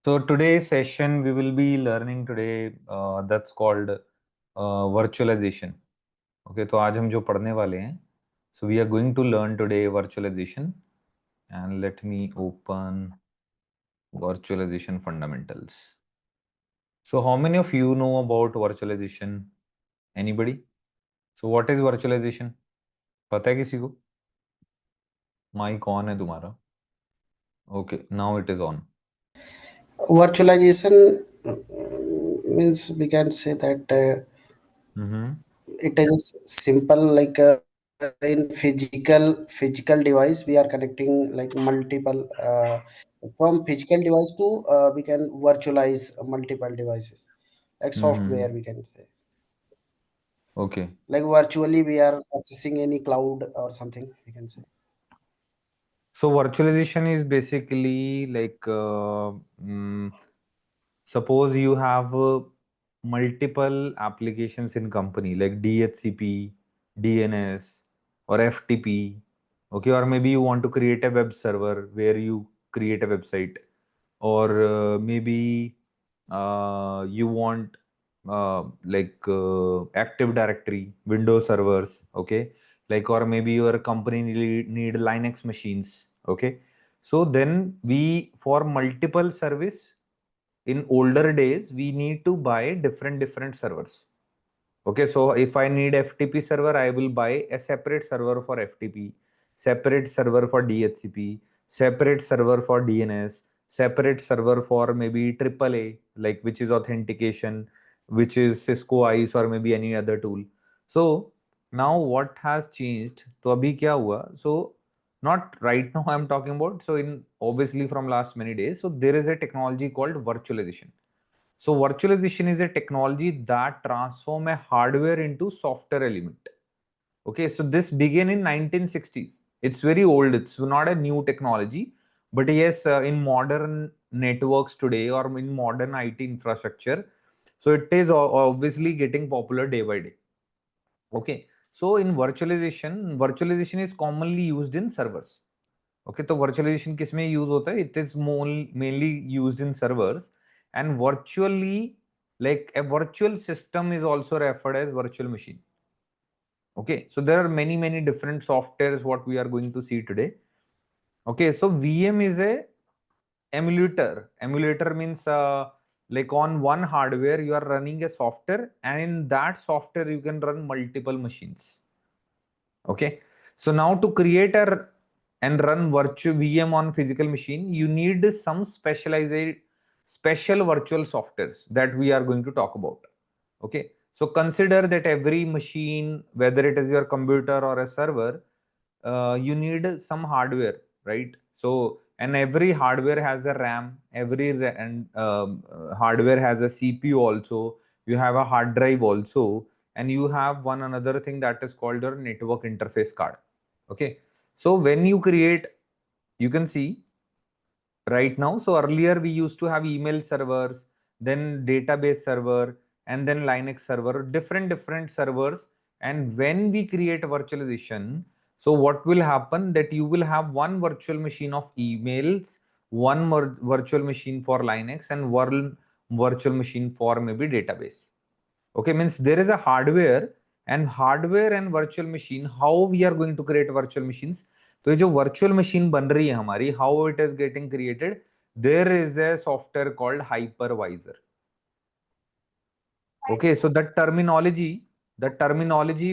So today's session we will be learning today that's called virtualization. Okay, तो आज हम जो पढ़ने वाले हैं, so we are going to learn today virtualization, and let me open virtualization fundamentals. So how many of you know about virtualization? Anybody? So what is virtualization? पता है किसी को? माइक ऑन है तुम्हारा? Okay, now it is on. Virtualization means we can say that Mm-hmm. it is simple like in physical device we are connecting like multiple from physical device to we can virtualize multiple devices like Mm-hmm. software we can say Okay. like virtually we are accessing any cloud or something we can say. So virtualization is basically like suppose you have multiple applications in company like DHCP, DNS, or FTP. Okay, or maybe you want to create a web server where you create a website, or maybe you want Active Directory, Windows servers. Okay, like, or maybe your company need Linux machines. Okay, so then we for multiple service in older days we need to buy different servers. Okay, so if I need FTP server, I will buy a separate server for FTP, separate server for DHCP, separate server for DNS, separate server for maybe AAA, like which is authentication, which is Cisco ICE or maybe any other tool. So now what has changed? तो अभी क्या हुआ? So not right now I'm talking about. So in obviously from last many days, so there is a technology called virtualization. So virtualization is a technology that transform a hardware into software element. Okay, so this began in 1960s. It's very old. It's not a new technology, but yes, in modern networks today or in modern IT infrastructure, so it is obviously getting popular day by day. Okay, so in virtualization is commonly used in servers. Okay, तो virtualisation किस में use होता है? It is mainly used in servers and virtually like a virtual system is also referred as virtual machine. Okay, so there are many different softwares what we are going to see today. Okay, so VM is a emulator means like on one hardware you are running a software, and in that software you can run multiple machines. Okay, so now to create and run virtual VM on physical machine, you need some special virtual softwares that we are going to talk about. Okay, so consider that every machine, whether it is your computer or a server, you need some hardware, right? So and every hardware has a RAM, hardware has a CPU also. You have a hard drive also, and you have one another thing that is called your network interface card. Okay, so when you create, you can see right now. So earlier we used to have email servers, then database server, and then Linux server, different servers. And when we create virtualization, so what will happen that you will have one virtual machine of emails, one virtual machine for Linux, and one virtual machine for maybe database. Okay, means there is a hardware and virtual machine. How we are going to create virtual machines? तो ये जो virtual machine बन रही है हमारी, how it is getting created? There is a software called hypervisor. Okay, so the terminology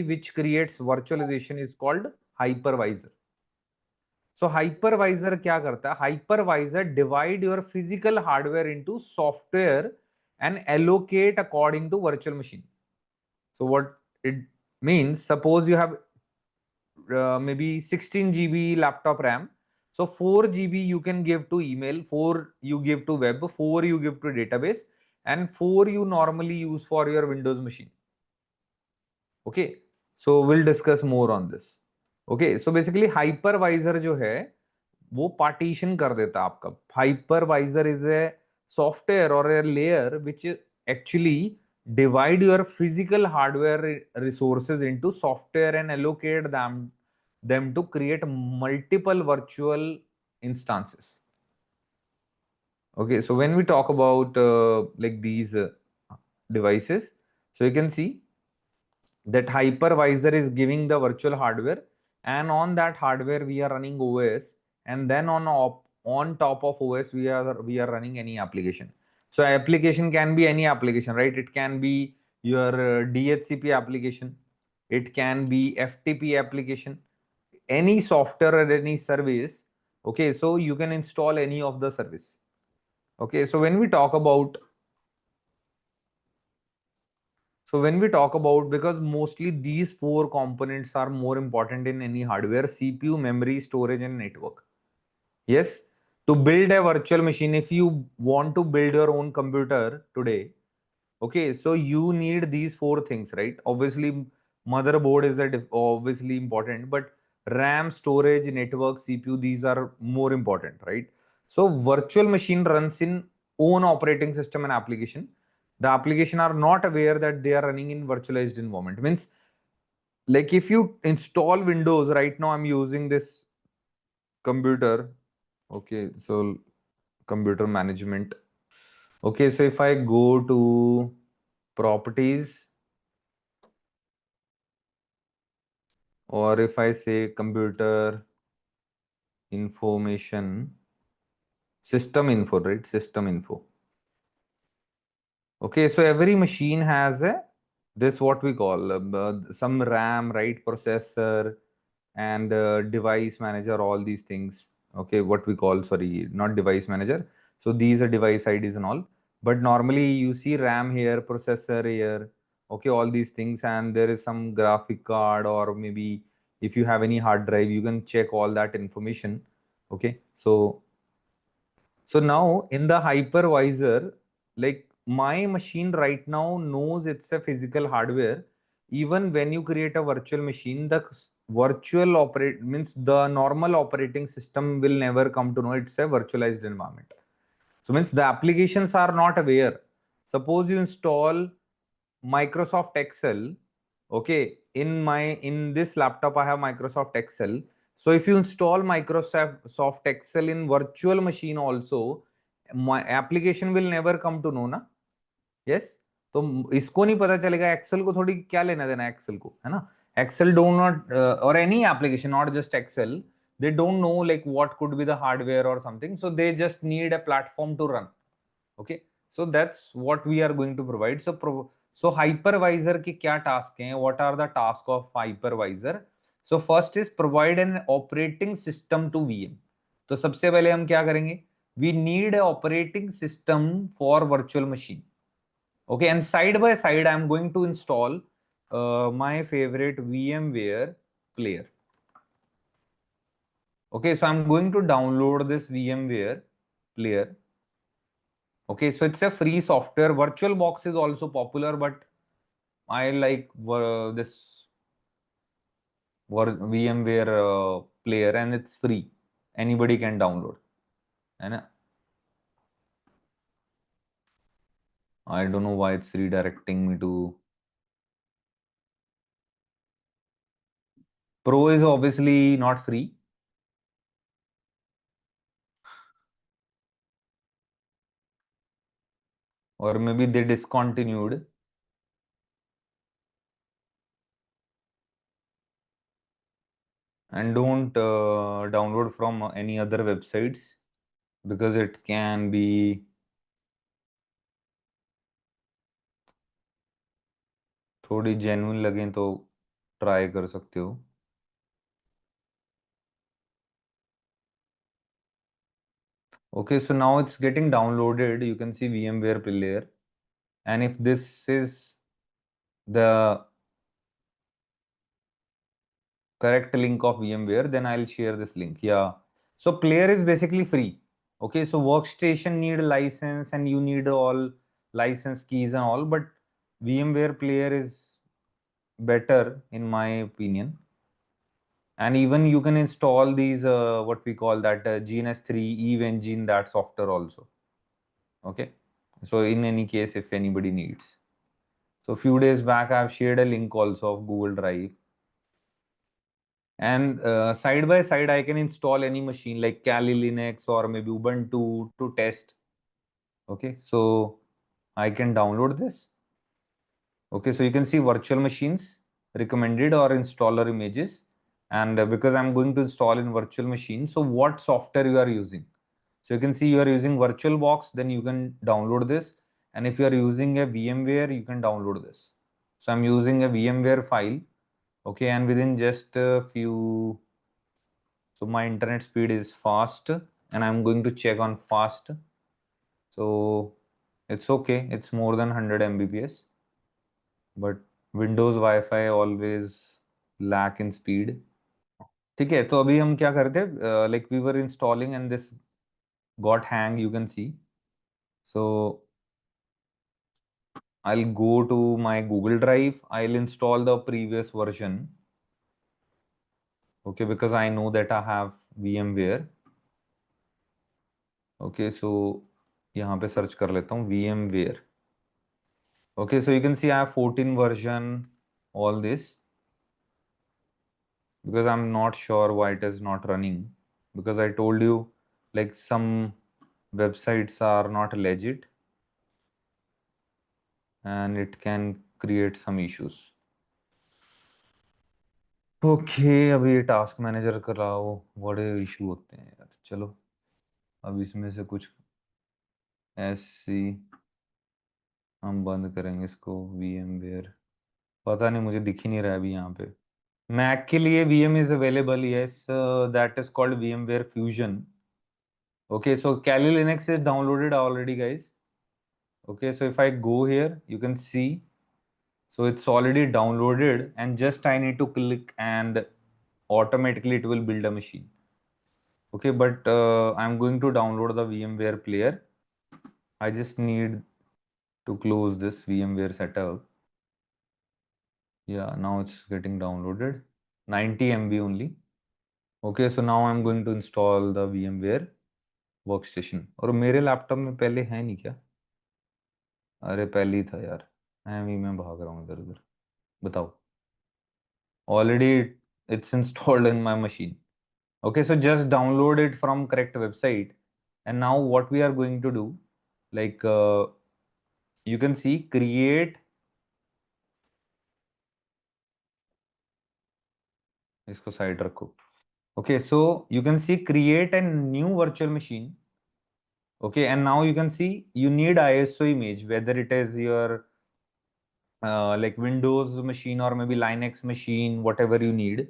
which creates virtualization is called hypervisor. So hypervisor क्या करता है? Hypervisor divide your physical hardware into software and allocate according to virtual machine. So what it means, suppose you have maybe 16 GB laptop RAM. So 4 GB you can give to email, 4 you give to web, 4 you give to database, and 4 you normally use for your Windows machine. Okay, so we'll discuss more on this. Okay, so basically hypervisor जो है वो partition कर देता है आपका. Hypervisor is a software or a layer which actually divide your physical hardware resources into software and allocate them to create multiple virtual instances. Okay, so when we talk about like these devices, so you can see that hypervisor is giving the virtual hardware, and on that hardware we are running OS, and then on top of OS we are running any application. So application can be any application, right? It can be your DHCP application, it can be FTP application, any software or any service. Okay, so you can install any of the service. Okay, so when we talk about, because mostly these four components are more important in any hardware: CPU, memory, storage, and network. Yes, to build a virtual machine, if you want to build your own computer today, okay, so you need these four things, right? Obviously, motherboard is obviously important, but RAM, storage, network, CPU, these are more important, right? So virtual machine runs in own operating system and application. The application are not aware that they are running in virtualized environment. Means, like if you install Windows, right now I'm using this computer. Okay, so computer management. Okay, so if I go to properties, or if I say computer information, system info, right? System info. Okay, so every machine has a this what we call some RAM, right? Processor and device manager, all these things. Okay, what we call, sorry, not device manager. So these are device IDs and all. But normally you see RAM here, processor here. Okay, all these things, and there is some graphic card, or maybe if you have any hard drive, you can check all that information. Okay, so now in the hypervisor, like my machine right now knows it's a physical hardware. Even when you create a virtual machine, the virtual operate means the normal operating system will never come to know it's a virtualized environment. So means the applications are not aware. Suppose you install Microsoft Excel. Okay, in this laptop I have Microsoft Excel. So if you install Microsoft Excel in virtual machine also, my application will never come to know ना. Yes, तो इसको नहीं पता चलेगा, Excel को थोड़ी क्या लेना देना एक्सेल को, है ना? Excel do not or any application, not just Excel, they don't know like what could be the hardware or something, so they just need a platform to run. Okay, so that's what we are going to provide. So hypervisor के क्या task हैं? What are the task of hypervisor? So first is provide an operating system to VM. तो सबसे पहले हम क्या करेंगे? We need a operating system for virtual machine. Okay, and side by side I'm going to install my favorite VMware player. Okay, so I'm going to download this VMware player. Okay, so it's a free software. VirtualBox is also popular, but I like this VMware player, and it's free. Anybody can download. And I don't know why it's redirecting me to Pro. Is obviously not free, or maybe they discontinued. And don't download from any other websites, because it can be थोड़ी genuine लगे तो try कर सकते हो. Okay, so now it's getting downloaded. You can see VMware player. And if this is the correct link of VMware, then I'll share this link. Yeah. So player is basically free. Okay, so Workstation need a license, and you need all license keys and all, but VMware player is better in my opinion. And even you can install these what we call that GNS3 Eve engine, that software also. Okay, so in any case, if anybody needs. So a few days back I've shared a link also of Google Drive. And side by side I can install any machine like Kali Linux or maybe Ubuntu to test. Okay, so I can download this. Okay, so you can see virtual machines recommended or installer images. And because I'm going to install in virtual machine, so what software you are using? So you can see you are using VirtualBox, then you can download this. And if you are using a VMware, you can download this. So I'm using a VMware file. Okay, and within just a few, so my internet speed is fast, and I'm going to check on fast. So it's okay, it's more than 100 Mbps, but Windows Wi-Fi always lack in speed. ठीक है, तो अभी हम क्या करते हैं, like we were installing and this got hang, you can see. So I'll go to my Google Drive, I'll install the previous version. Okay, because I know that I have VMware. Okay, so यहाँ पे search कर लेता हूँ VMware. Okay, so you can see I have 14 version, all this, because I'm not sure why it is not running, because I told you like some websites are not legit and it can create some issues. Okay, अभी ये task manager कराओ, बड़े issue होते हैं यार. चलो अब इसमें से कुछ ऐसी हम बंद करेंगे इसको. VMware पता नहीं, मुझे दिख ही नहीं रहा है अभी यहाँ पे. Mac के लिए VM is available, yes, that is called VMware Fusion. Okay, so Kali Linux is downloaded already, guys. Okay, so if I go here, you can see, so it's already downloaded, and just I need to click and automatically it will build a machine. Okay, but I'm going to download the VMware player. I just need to close this VMware setup. Yeah, now it's getting downloaded. 90 MB only. Okay, so now I'm going to install the VMware Workstation. और मेरे laptop में पहले है नहीं क्या? अरे पहले ही था यार, मैं भी मैं भाग रहा हूँ इधर उधर. बताओ. Already it's installed in my machine. Okay, so just download it from correct website. And now what we are going to do, like you can see create, इसको साइड रखो. Okay, so you can see create a new virtual machine. Okay, and now you can see you need ISO image, whether it is your like Windows machine or maybe Linux machine, whatever you need.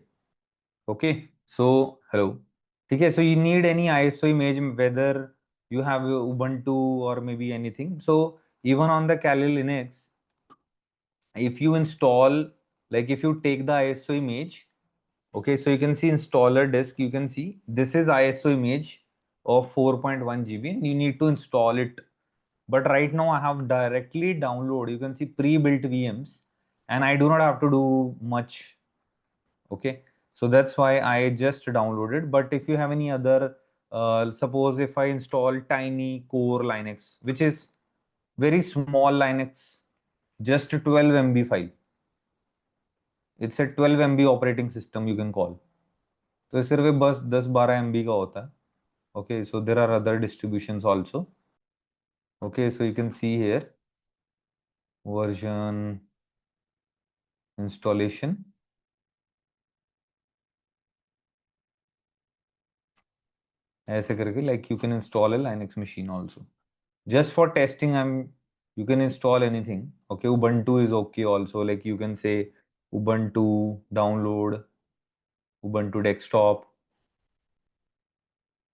Okay, so hello. Okay, so you need any ISO image, whether you have Ubuntu or maybe anything. So even on the Kali Linux, if you install, like if you take the ISO image, okay, so you can see installer disk, you can see this is ISO image of 4.1 GB and you need to install it. But right now I have directly download, you can see pre-built VMs and I do not have to do much. Okay, so that's why I just downloaded. But if you have any other, suppose if I install tiny core Linux, which is very small Linux, just 12 MB file. It's a 12 MB operating system you can call. तो ये सिर्फ बस 10-12 MB का होता है. Okay, so there are other distributions also. Okay, so you can see here version installation. ऐसे करके like you can install a Linux machine also. Just for testing, you can install anything. Okay, Ubuntu is okay also. Like you can say Ubuntu download, Ubuntu desktop.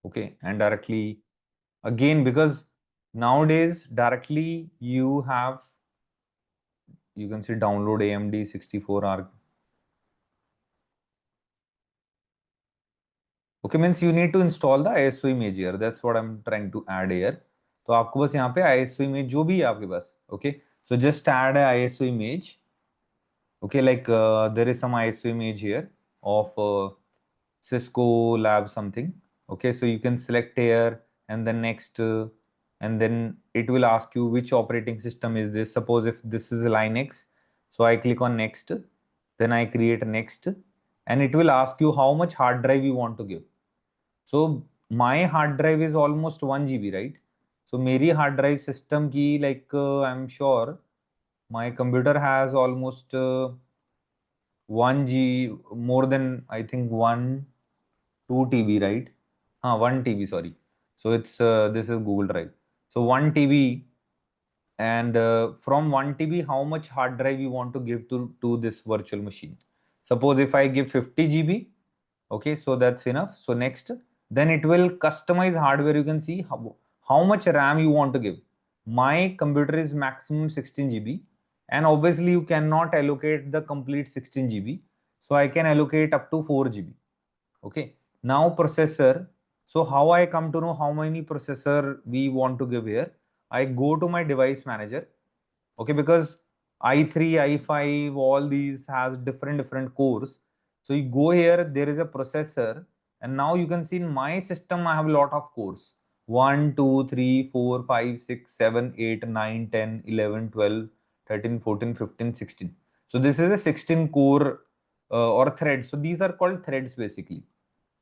Okay, and directly again, because nowadays directly you have, you can say download AMD 64R. Okay, means you need to install the ISO image here. That's what I'm trying to add here. तो आपको बस यहाँ पे ISO image जो भी है आपके पास. Okay, so just add a ISO image. Okay, like there is some ISO image here of Cisco lab something. Okay, so you can select here and then next, and then it will ask you which operating system is this. Suppose if this is Linux, so I click on next, then I create next, and it will ask you how much hard drive you want to give. So my hard drive is almost 1 GB, right? So मेरी hard drive system की like I am sure my computer has almost 1 G, more than I think 2 TB, right? 1 TB, sorry. So it's this is Google Drive. So 1 TB, and from 1 TB, how much hard drive you want to give to this virtual machine? Suppose if I give 50 GB, okay, so that's enough. So next, then it will customize hardware. You can see how much RAM you want to give. My computer is maximum 16 GB, and obviously you cannot allocate the complete 16 GB. So I can allocate up to 4 GB. Okay. Now processor. So how I come to know how many processor we want to give here? I go to my device manager. Okay, because i3, i5, all these has different cores. So you go here, there is a processor, and now you can see in my system I have a lot of cores: 1 2 3 4 5 6 7 8 9 10 11 12 13 14 15 16. So this is a 16 core or thread. So these are called threads basically.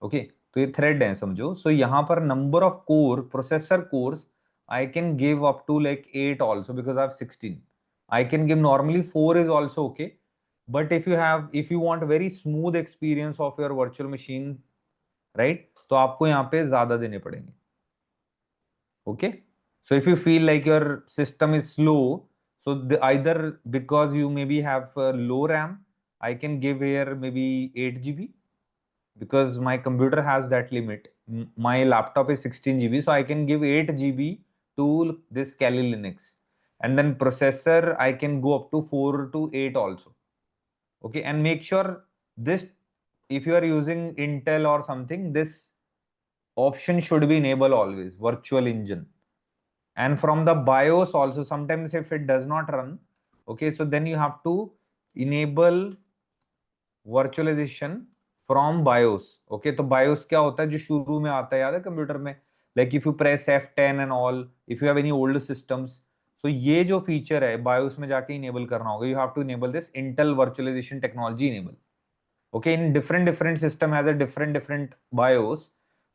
Okay, तो ये thread है समझो. So यहाँ पर number of core, processor cores, I can give up to like 8 also because I have 16. I can give normally 4 is also okay, but if you want very smooth experience of your virtual machine, right, तो आपको यहाँ पे ज्यादा देने पड़ेंगे. Okay, so if you feel like your system is slow, so either because you maybe have low RAM, I can give here maybe 8 GB, because my computer has that limit. My laptop is 16 GB, so I can give 8 GB to this Kali Linux. And then processor, I can go up to 4 to 8 also. Okay, and make sure this, if you are using Intel or something, this option should be enabled always, virtual engine. And from the BIOS also, sometimes if it does not run, okay, so then you have to enable virtualization from BIOS. Okay, तो BIOS क्या होता है जो शुरू में आता है, याद है कंप्यूटर में, like if you press F10 and all, if you have any old systems. So ये जो फीचर है बायोस में जाके इनेबल करना होगा. You have to enable this Intel virtualization technology enable. Okay, in different system has a different BIOS.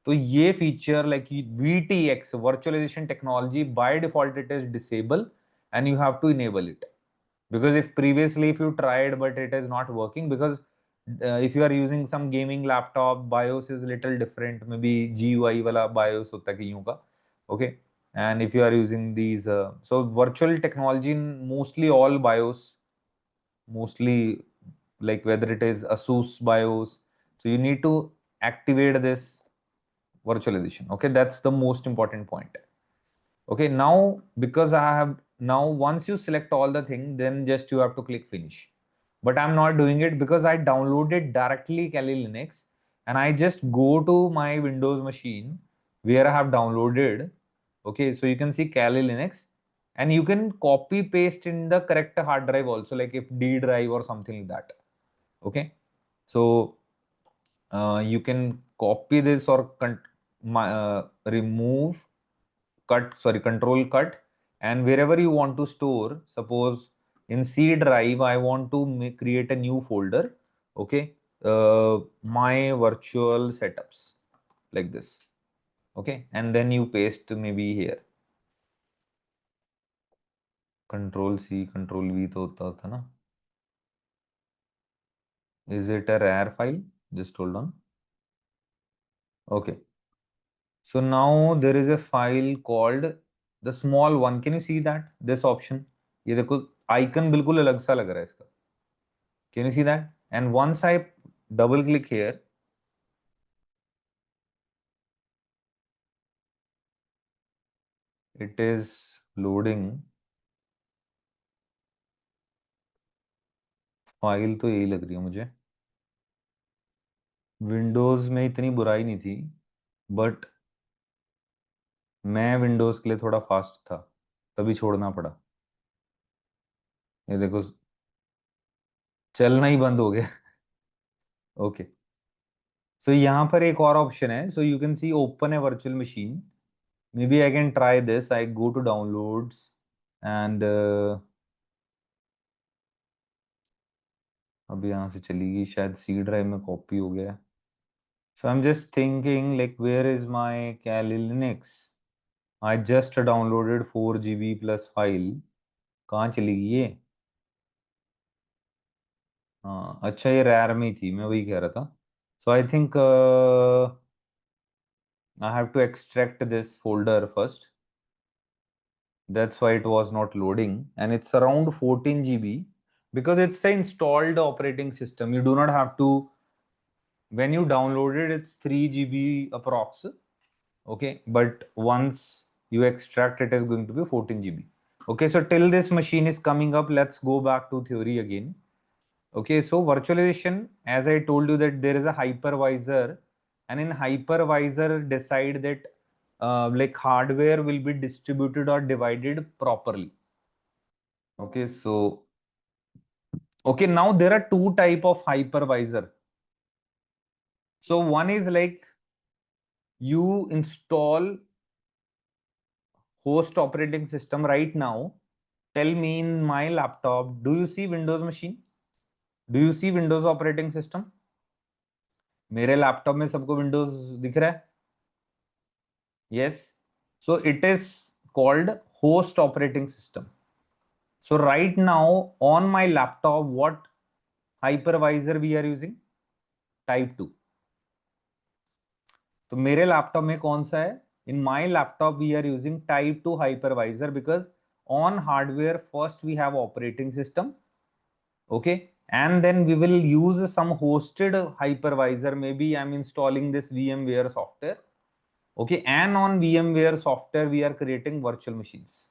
तो ये feature like VTX virtualization technology by default it is disable, and you have to enable it. Because if previously if you tried but it is not working, because if you are using some gaming laptop, BIOS is little different, maybe GUI wala BIOS hota hai kaiyun ka. Okay, and if you are using these so virtual technology in mostly all BIOS, mostly like whether it is ASUS BIOS, so you need to activate this virtualization. Okay, that's the most important point. Okay, now because I have, now once you select all the thing, then just you have to click finish. But I'm not doing it because I downloaded directly Kali Linux, and I just go to my Windows machine where I have downloaded. Okay, so you can see Kali Linux, and you can copy paste in the correct hard drive also, like if D drive or something like that. Okay, so you can copy this or remove, cut, sorry, control cut, and wherever you want to store, suppose in C drive I want to create a new folder. Okay, my virtual setups, like this. Okay, and then you paste maybe here, control C control V तो होता था ना. Is it a rare file? Just hold on. Okay, so now there is a file called the small one. Can you see that this option? ये देखो icon बिल्कुल अलग सा लग रहा है इसका. Can you see that? And once I double click here, it is loading. File तो यही लग रही है मुझे. विंडोज में इतनी बुराई नहीं थी, बट मैं विंडोज के लिए थोड़ा फास्ट था, तभी छोड़ना पड़ा. ये देखो चलना ही बंद हो गया. ओके, सो यहाँ पर एक और ऑप्शन है. So you can see open है virtual machine. Maybe I can try this. I go to downloads and अब यहाँ से चली गई शायद, सी ड्राइव में कॉपी हो गया. So I'm just thinking like where is my Kali Linux? I just downloaded 4 GB plus file. कहाँ चली गई ये? हाँ अच्छा, ये रैर में थी, मैं वही कह रहा था. So I think I have to extract this folder first. That's why it was not loading, and it's around 14 GB because it's an installed operating system. You do not have to, when you download it, it's 3 GB approx. Okay, but once you extract it is going to be 14 GB. Okay, so till this machine is coming up, let's go back to theory again. Okay, so virtualization, as I told you, that there is a hypervisor, and in hypervisor decide that like hardware will be distributed or divided properly. Okay, so okay, now there are two type of hypervisor. So one is like you install host operating system right now. Tell me in my laptop, do you see Windows machine? Do you see Windows operating system? मेरे laptop में सबको Windows दिख रहा है? Yes. So it is called host operating system. So right now on my laptop, what hypervisor we are using? Type 2. तो मेरे laptop में कौन सा है? In my laptop we are using type 2 hypervisor because on hardware first we have operating system. Okay, and then we will use some hosted hypervisor. Maybe I'm installing this VMware software. Okay, and on VMware software we are creating virtual machines.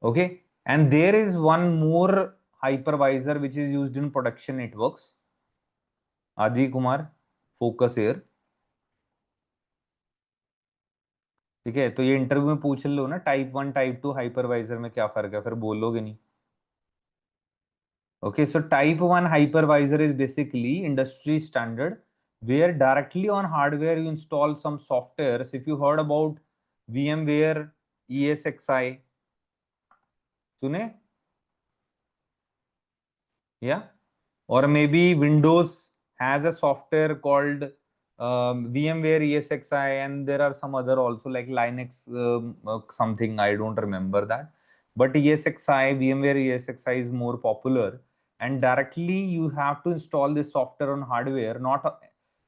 Okay, and there is one more hypervisor which is used in production networks. Adi Kumar, focus here. ठीक है, तो ये interview में पूछ लो ना, type 1 type 2 hypervisor में क्या फर्क है, फिर बोलोगे नहीं. Okay, so type 1 hypervisor is basically industry standard where directly on hardware you install some softwares. If you heard about VMware ESXi, सुने? Yeah, or maybe Windows has a software called VMware ESXi, and there are some other also like Linux something, I don't remember that. But ESXi, VMware ESXi is more popular, and directly you have to install this software on hardware.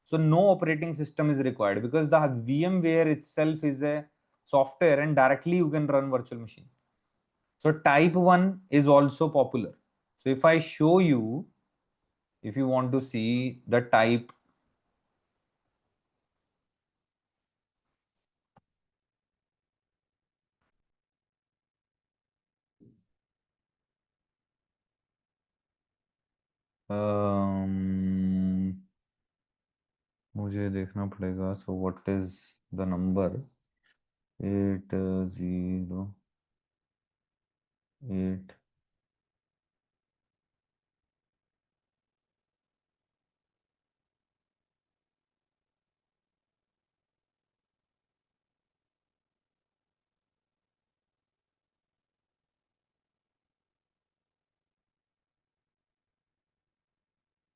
So no operating system is required because the VMware itself is a software, and directly you can run virtual machine. So type 1 is also popular. So if I show you, if you want to see the type, मुझे देखना पड़ेगा. So what is the number? 808.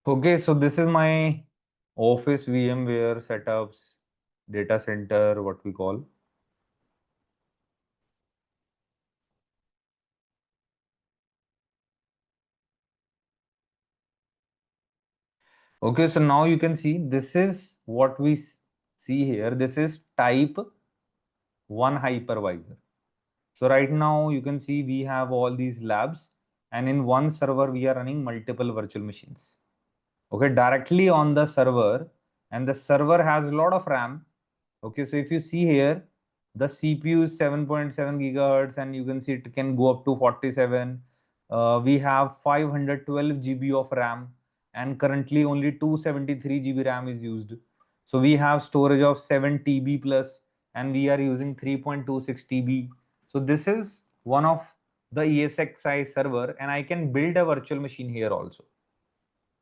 Okay, so this is my office VMware setups, data center, what we call. Okay, so now you can see this is what we see here. This is type 1 hypervisor. So right now you can see we have all these labs, and in one server we are running multiple virtual machines. Okay, directly on the server, and the server has a lot of RAM. Okay, so if you see here, the CPU is 7.7 gigahertz, and you can see it can go up to 47. We have 512 GB of RAM, and currently only 273 GB RAM is used. So we have storage of 7 TB plus, and we are using 3.26 TB. So this is one of the ESXi server, and I can build a virtual machine here also.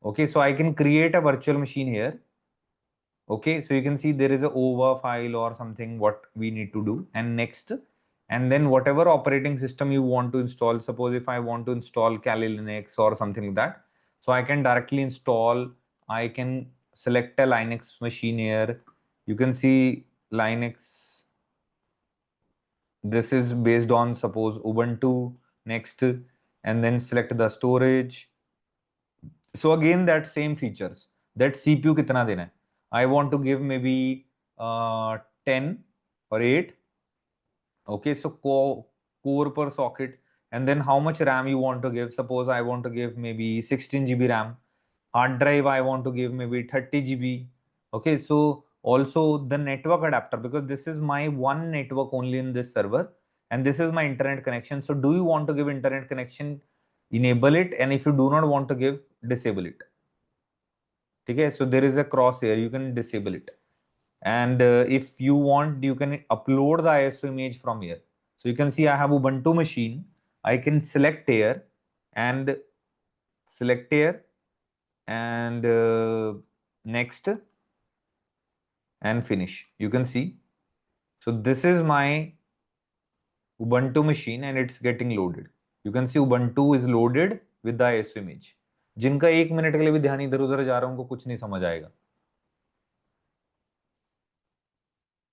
Okay, so I can create a virtual machine here. Okay, so you can see there is a OVA file or something what we need to do, and next, and then whatever operating system you want to install. Suppose if I want to install Kali Linux or something like that, so I can directly install. I can select a Linux machine here. You can see Linux. This is based on suppose Ubuntu. Next, and then select the storage. So again, that same features. That CPU kitna dena hai? I want to give maybe 10 or 8. Okay, so core per socket, and then how much RAM you want to give. Suppose I want to give maybe 16 GB RAM. Hard drive I want to give maybe 30 GB. Okay, so also the network adapter, because this is my one network only in this server, and this is my internet connection. So do you want to give internet connection? Enable it, and if you do not want to give, disable it. Okay, so there is a cross here. You can disable it. And if you want, you can upload the ISO image from here. So you can see I have Ubuntu machine. I can select here and select here and next and finish. You can see. So this is my Ubuntu machine and it's getting loaded. You can see Ubuntu is loaded with the ISO image. जिनका 1 minute के लिए भी ध्यान इधर उधर जा रहा है उनको कुछ नहीं समझ आएगा.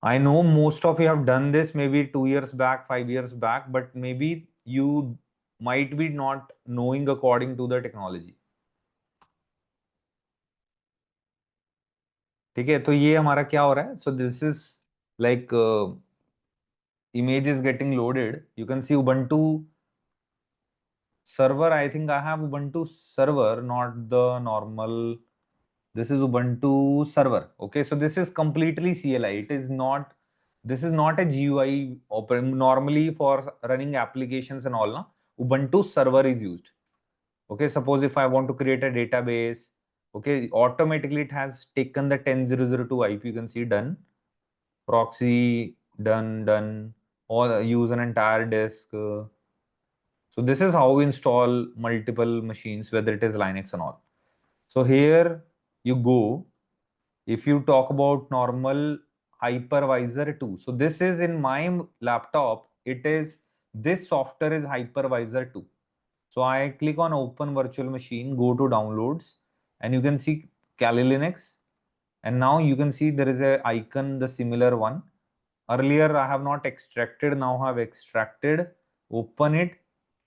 I know most of you have done this maybe 2 years back, 5 years back, but maybe you might be not knowing according to the technology. ठीक है, तो ये हमारा क्या हो रहा है? So this is like image is getting loaded. You can see Ubuntu server. I think I have Ubuntu server, not the normal. This is Ubuntu server. Okay, so this is completely CLI. It is not. This is not a GUI. Normally for running applications and all, na, Ubuntu server is used. Okay, suppose if I want to create a database, okay, automatically it has taken the 10.0.0.2 IP. You can see done. Proxy done. Or use an entire disk. So this is how we install multiple machines, whether it is Linux and all. So here you go. If you talk about normal hypervisor 2, so this is in my laptop. It is this software is hypervisor 2. So I click on open virtual machine, go to downloads, and you can see Kali Linux. And now you can see there is a icon, the similar one. Earlier I have not extracted, now I have extracted, open it,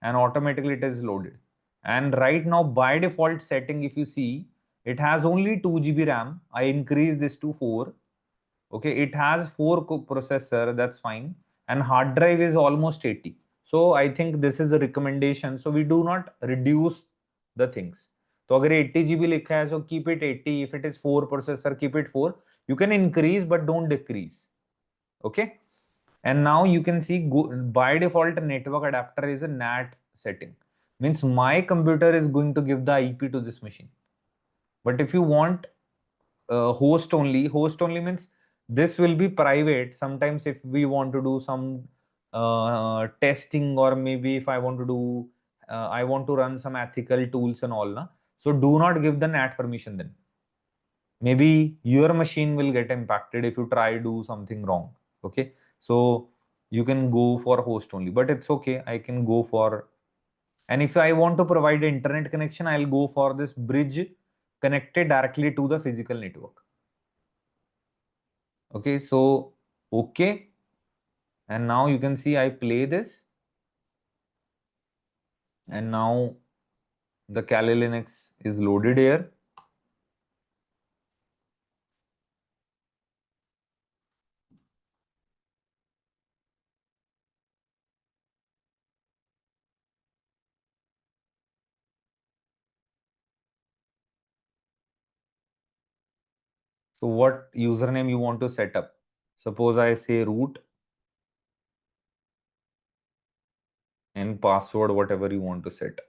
and automatically it is loaded. And right now by default setting, if you see, it has only 2 GB RAM. I increase this to 4. Okay, it has 4 processor, that's fine. And hard drive is almost 80. So I think this is a recommendation. So we do not reduce the things. So अगर 80 GB लिखा है, so keep it 80. If it is 4 processor, keep it 4. You can increase but don't decrease. Okay. And now you can see by default network adapter is a NAT setting. Means my computer is going to give the IP to this machine. But if you want host only means this will be private. Sometimes if we want to do some testing, or maybe if I want to do I want to run some ethical tools and all, na, so do not give the NAT permission. Then maybe your machine will get impacted if you try do something wrong. Okay, so you can go for host only, but it's okay. I can go for, and if I want to provide internet connection, I'll go for this bridge connected directly to the physical network. Okay, so okay, and now you can see I play this, and now the Kali Linux is loaded here. So what username you want to set up? Suppose I say root and password, whatever you want to set.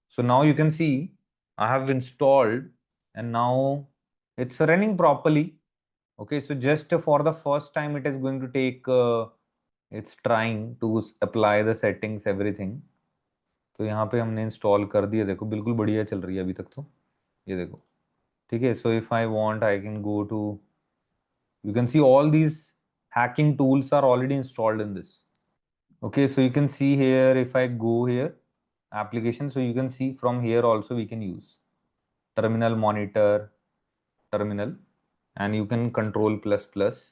So now you can see I have installed and now it's running properly. Okay, so just for the first time it is going to take, it's trying to apply the settings, everything. तो यहाँ पे हमने install कर दिया, देखो बिल्कुल बढ़िया चल रही है अभी तक तो, ये देखो ठीक है. So if I want I can go to, you can see all these hacking tools are already installed in this. Okay, so you can see here, if I go here application, so you can see from here also we can use terminal, monitor, terminal, and you can control plus plus.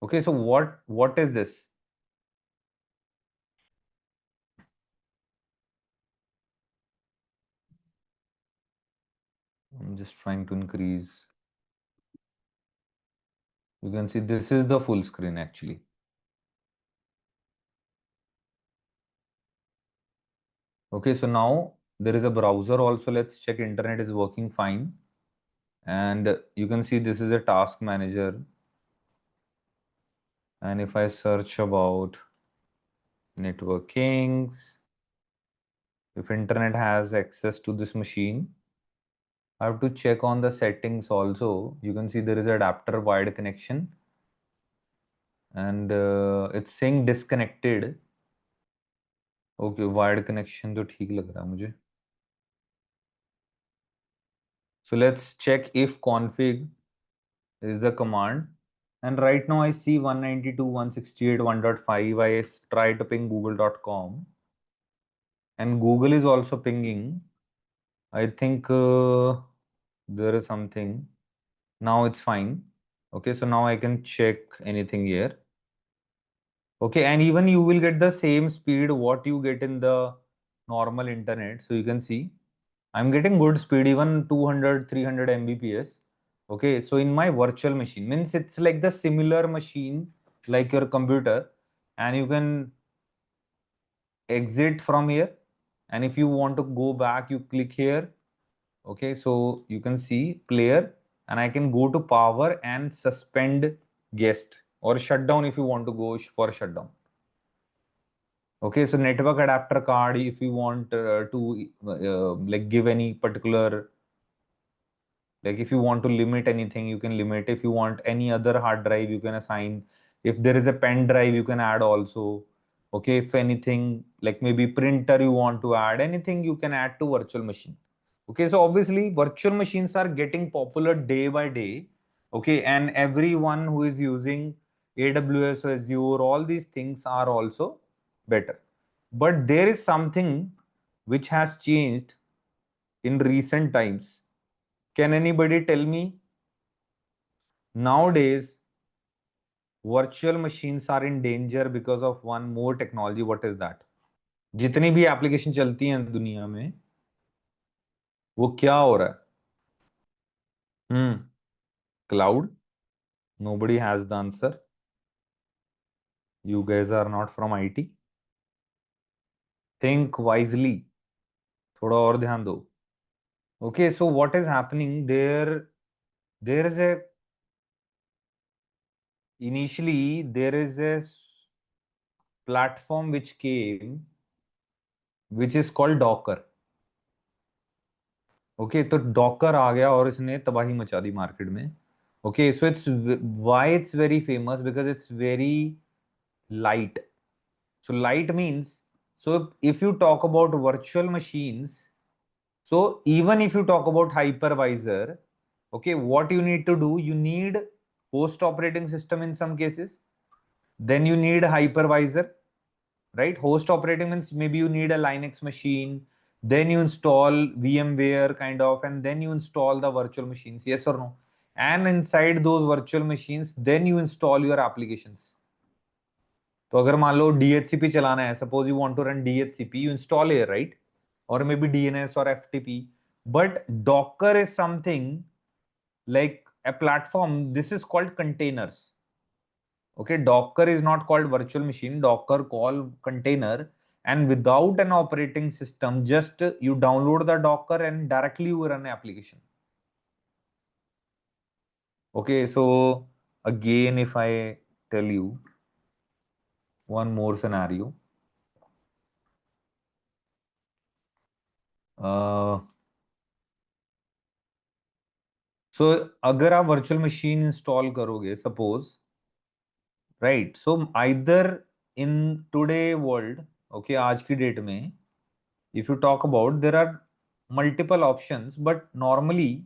Okay, so what is this? I'm just trying to increase. You can see this is the full screen actually. Okay, so now there is a browser also. Let's check internet is working fine. And you can see this is a task manager. And if I search about networkings, if internet has access to this machine, I have to check on the settings also. You can see there is adapter wired connection and it's saying disconnected. Okay, wired connection तो ठीक लग रहा है मुझे. So let's check if config is the command. And right now I see 192.168.1.5. I try to ping google.com and Google is also pinging. I think there is something. Now it's fine. Okay, so now I can check anything here. Okay, and even you will get the same speed what you get in the normal internet. So you can see I'm getting good speed, even 200, 300 Mbps. Okay, so in my virtual machine, means it's like the similar machine like your computer, and you can exit from here. And if you want to go back, you click here. Okay, so you can see player, and I can go to power and suspend guest or shut down if you want to go for shutdown. Okay, so network adapter card, if you want to like give any particular, like if you want to limit anything, you can limit. If you want any other hard drive, you can assign. If there is a pen drive, you can add also. Okay, if anything like maybe printer you want to add, anything you can add to virtual machine. Okay, so obviously virtual machines are getting popular day by day. Okay, and everyone who is using AWS or Azure, all these things are also better. But there is something which has changed in recent times. Can anybody tell me nowadays virtual machines are in danger because of one more technology? What is that? जितनी भी application चलती हैं दुनिया में वो क्या हो रहा है? Cloud. Nobody has the answer. You guys are not from IT. Think wisely. थोड़ा और ध्यान दो. Okay, so what is happening there? There is a initially there is a platform which came which is called Docker. Okay तो Docker आ गया और इसने तबाही मचा दी मार्केट में. Okay so it's why it's very famous because it's very light. So light means so if you talk about virtual machines, so even if you talk about hypervisor, okay, what you need to do, you need host operating system in some cases, then you need hypervisor, right? Host operating means maybe you need a Linux machine, then you install VMware kind of, and then you install the virtual machines, yes or no? And inside those virtual machines, then you install your applications. तो अगर मान लो DHCP चलाना है, suppose you want to run DHCP, you install here, right? Or maybe DNS or FTP. But Docker is something like a platform. This is called containers. Okay, Docker is not called virtual machine. Docker called container, and without an operating system, just you download the Docker and directly you run an application. Okay, so again, if I tell you one more scenario, uh, so अगर आप virtual machine install करोगे, suppose, right? So either in today world, okay, आज की date में, if you talk about, there are multiple options, but normally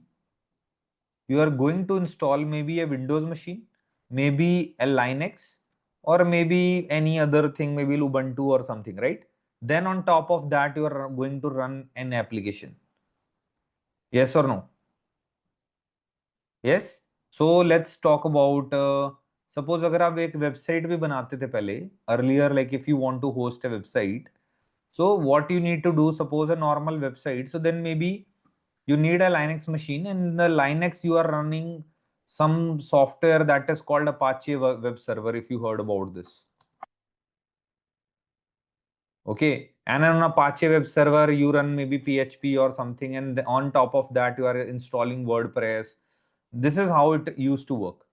you are going to install maybe a Windows machine, maybe a Linux, or maybe any other thing, maybe Ubuntu or something, right? Then on top of that, you are going to run an application. Yes or no? Yes. So let's talk about suppose अगर आप एक website भी बनाते थे पहले, earlier, like if you want to host a website, so what you need to do, suppose a normal website, so then maybe you need a Linux machine, and in the Linux you are running some software that is called Apache web server, if you heard about this. Okay, and on Apache web server you run maybe PHP or something, and on top of that you are installing WordPress. This is how it used to work.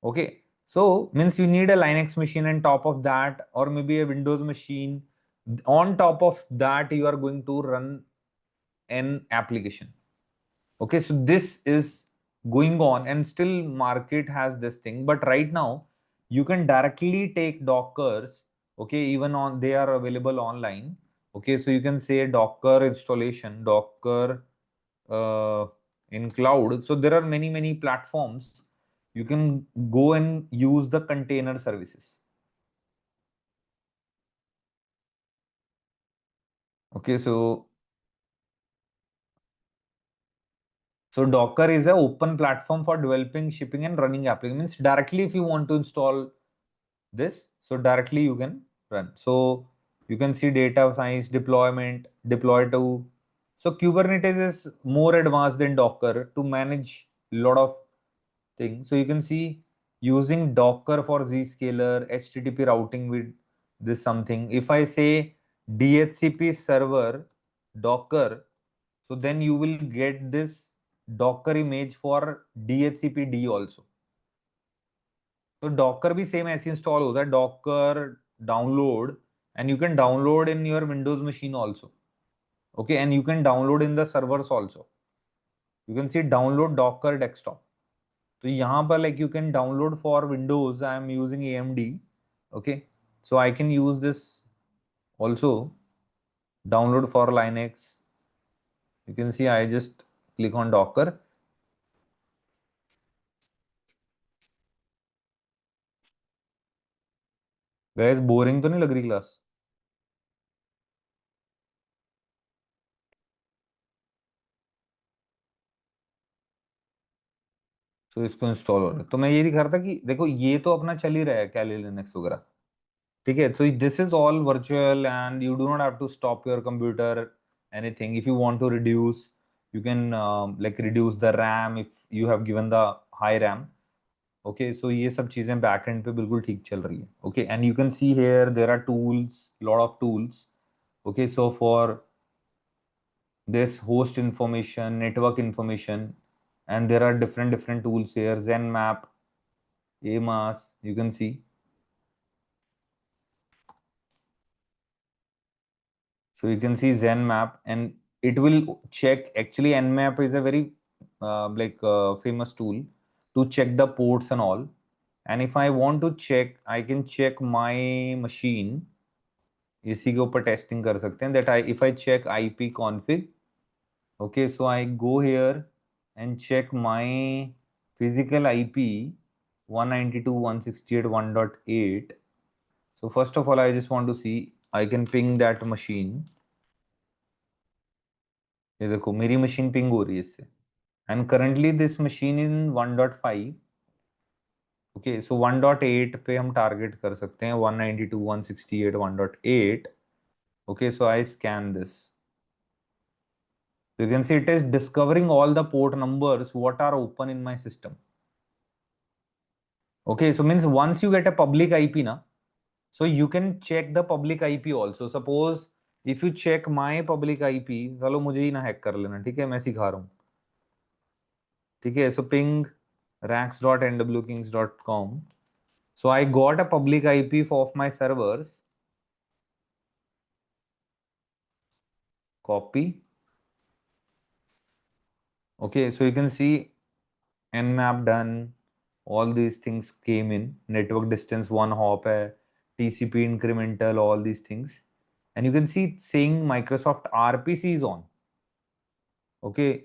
Okay, so means you need a Linux machine on top of that, or maybe a Windows machine. On top of that you are going to run an application. Okay, so this is going on, and still market has this thing, but right now you can directly take Dockers. Okay, even on, they are available online. Okay, so you can say Docker installation, Docker uh, in cloud. So there are many platforms you can go and use the container services. Okay, so Docker is an open platform for developing, shipping, and running applications. Means directly, if you want to install this, so directly you can run. So you can see data science deployment, deploy to. So Kubernetes is more advanced than Docker to manage a lot of things. So you can see using Docker for Zscaler, HTTP routing with this something. If I say DHCP server Docker, so then you will get this Docker image for DHCPD also. तो Docker भी same ऐसे install होता है, Docker download, and you can download in your Windows machine also. Okay, and you can download in the servers also. You can C download Docker desktop. तो यहाँ पर like you can download for Windows. I am using AMD. Okay, so I can use this also. Download for Linux. You can see I just click on Docker. Guys, boring तो नहीं लग रही class? तो इसको install हो रहा है. तो मैं ये दिखा रहा था कि देखो ये तो अपना चल ही रहा है, कैली लिनक्स वगैरह. ठीक है, so this is all virtual and you do not have to stop your computer anything. If you want to reduce, you can like reduce the RAM if you have given the high RAM. Okay, so ये सब चीजें backend पे बिल्कुल ठीक चल रही है. Okay, and you can see here there are tools, lot of tools. Okay, so for this host information, network information, and there are different tools here. ZenMap, AMAS, you can see. So you can see ZenMap, and it will check. Actually, Nmap is a very famous tool to check the ports and all. And if I want to check, I can check my machine. इसी के ऊपर testing कर सकते हैं. That if I check IP config, okay, so I go here and check my physical IP 192.168.1.8. So first of all, I just want to see I can ping that machine. ये देखो मेरी machine ping हो रही है इससे. And currently this machine in 1.5. Okay, so 1.8 पे हम target कर सकते हैं. 192.168.1.8. Okay, so I scan this. You can see it is discovering all the port numbers what are open in my system. Okay, so means once you get a public IP na, so you can check the public IP also. Suppose if you check my public IP, चलो मुझे ही ना hack कर लेना, ठीक है, मैं सिखा रहा हूँ. ठीक है, so ping racks.nwkings.com. So I got a public IP of my servers. Copy. Okay, so you can see nmap done. All these things came in. Network distance 1 hop hai, TCP incremental, all these things. And you can see it's saying Microsoft RPC is on. Okay,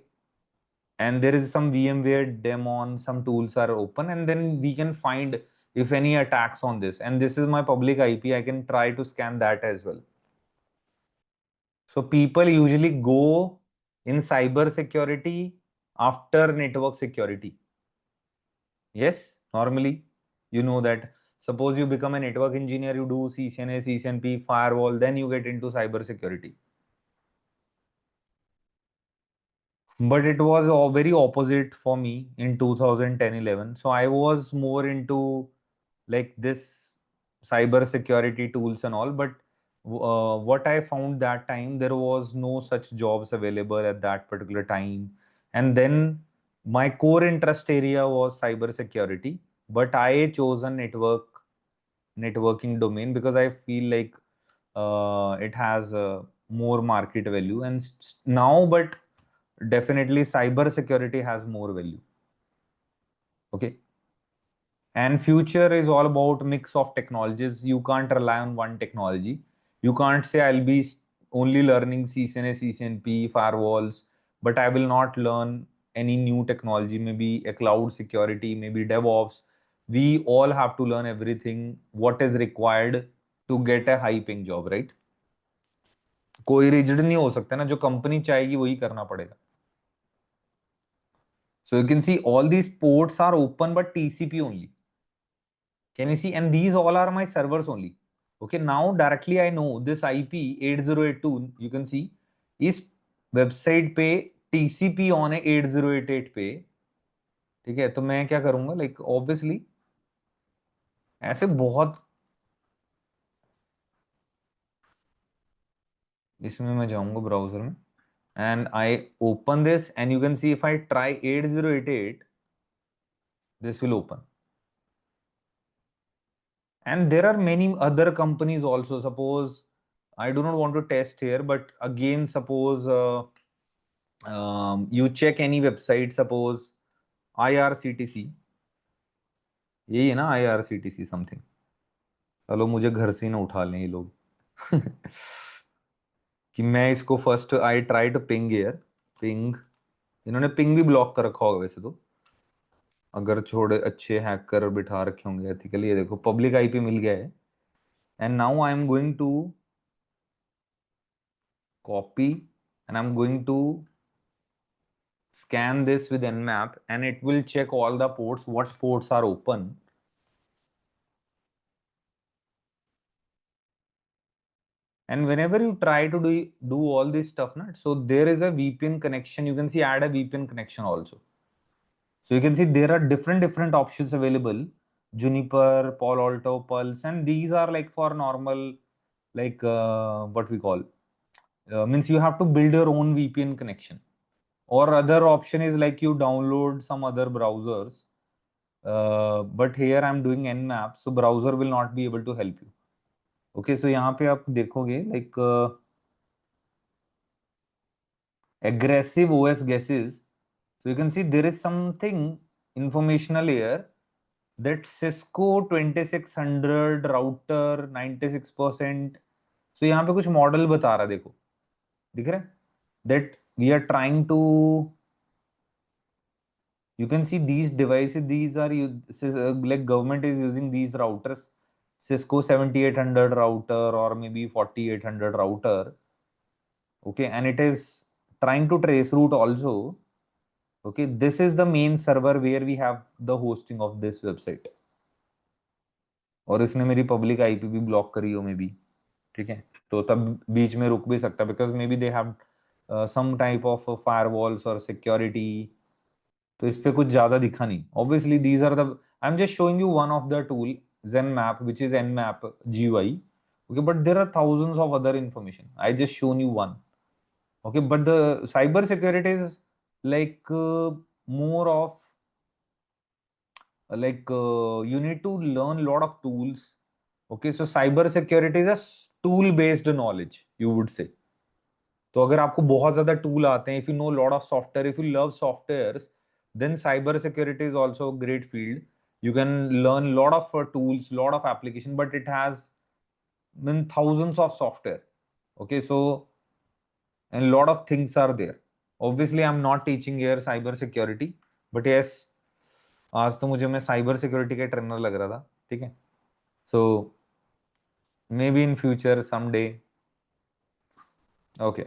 and there is some VMware daemon, some tools are open, and then we can find if any attacks on this. And this is my public IP. I can try to scan that as well. So people usually go in cyber security after network security. Yes. Normally, you know that suppose you become a network engineer, you do CCNA, CCNP, firewall, then you get into cybersecurity. But it was all very opposite for me in 2010-11. So I was more into like this cyber security tools and all. But what I found that time, there was no such jobs available at that particular time. And then my core interest area was cyber security, but I chose a networking domain because I feel like it has more market value. And now, but definitely cyber security has more value. Okay. And future is all about mix of technologies. You can't rely on one technology. You can't say I'll be only learning CCNA, CCNP, firewalls, but I will not learn any new technology, maybe a cloud security, maybe DevOps. We all have to learn everything what is required to get a high paying job, right? कोई rigid नहीं हो सकता ना, जो company चाहेगी वही करना पड़ेगा. So you can see all these ports are open but TCP only. Can you see? And these all are my servers only. Okay, now directly I know this IP 8082, you can see, is website पे TCP on है 8088 पे. ठीक है, तो मैं क्या करूंगा, like obviously ऐसे बहुत, इसमें मैं जाऊंगा ब्राउजर में and I open this and you can see if I try 8088, this will open. And there are many other companies also. Suppose I do not want to test here, but again, suppose you check any website, suppose IRCTC, यही है ना IRCTC something. चलो मुझे घर से ही ना उठा लें ये लोग. कि मैं इसको first I try to ping air ping. इन्होंने पिंग भी ब्लॉक कर रखा होगा वैसे तो, अगर छोड़े अच्छे हैकर बिठा रखे होंगे एथिकली. ये देखो पब्लिक आईपी मिल गया है. And now I am going to copy and I'm going to scan this with Nmap and it will check all the ports, what ports are open. And whenever you try to do all this stuff, so there is a VPN connection. You can see add a VPN connection also. So you can see there are different options available. Juniper, Palo Alto, Pulse, and these are like for normal, like what we call, means you have to build your own VPN connection. Or other option is like you download some other browsers. But here I'm doing Nmap, so browser will not be able to help you. Okay, so यहाँ पे आप देखोगे like aggressive OS guesses. So you can see there is something informational here that Cisco 2600 router 96%. So यहाँ पे कुछ model बता रहा, देखो दिख रहा है, that we are trying to, you can see these devices, these are like government is using these routers, Cisco 7800 router or maybe 4800 router. Okay, and it is trying to trace route also. Okay, this is the main server where we have the hosting of this website. और इसने मेरी public IP भी block करी हो may be. ठीक है, तो तब बीच में रुक भी सकता, because maybe they have some type of firewalls और सिक्योरिटी. तो इस पे कुछ ज्यादा दिखा नहीं. Obviously these are the, I am just showing you one of the tool Zenmap, which is Nmap GUI. Okay, but there are thousands of other information. I just shown you one. Okay, but the cyber security is like more of like you need to learn a lot of tools. Okay, so cyber security is a tool based knowledge, you would say. तो अगर आपको बहुत ज्यादा tool आते हैं, if you know lot of software, if you love softwares, then cyber security is also a great field. You can learn lot of tools, lot of application, but it has thousands of software. Okay, so and lot of things are there. Obviously I'm not teaching here cyber security, but yes, आज तो मुझे मैं cyber security का trainer लग रहा था. ठीक है, so maybe in future someday. Okay,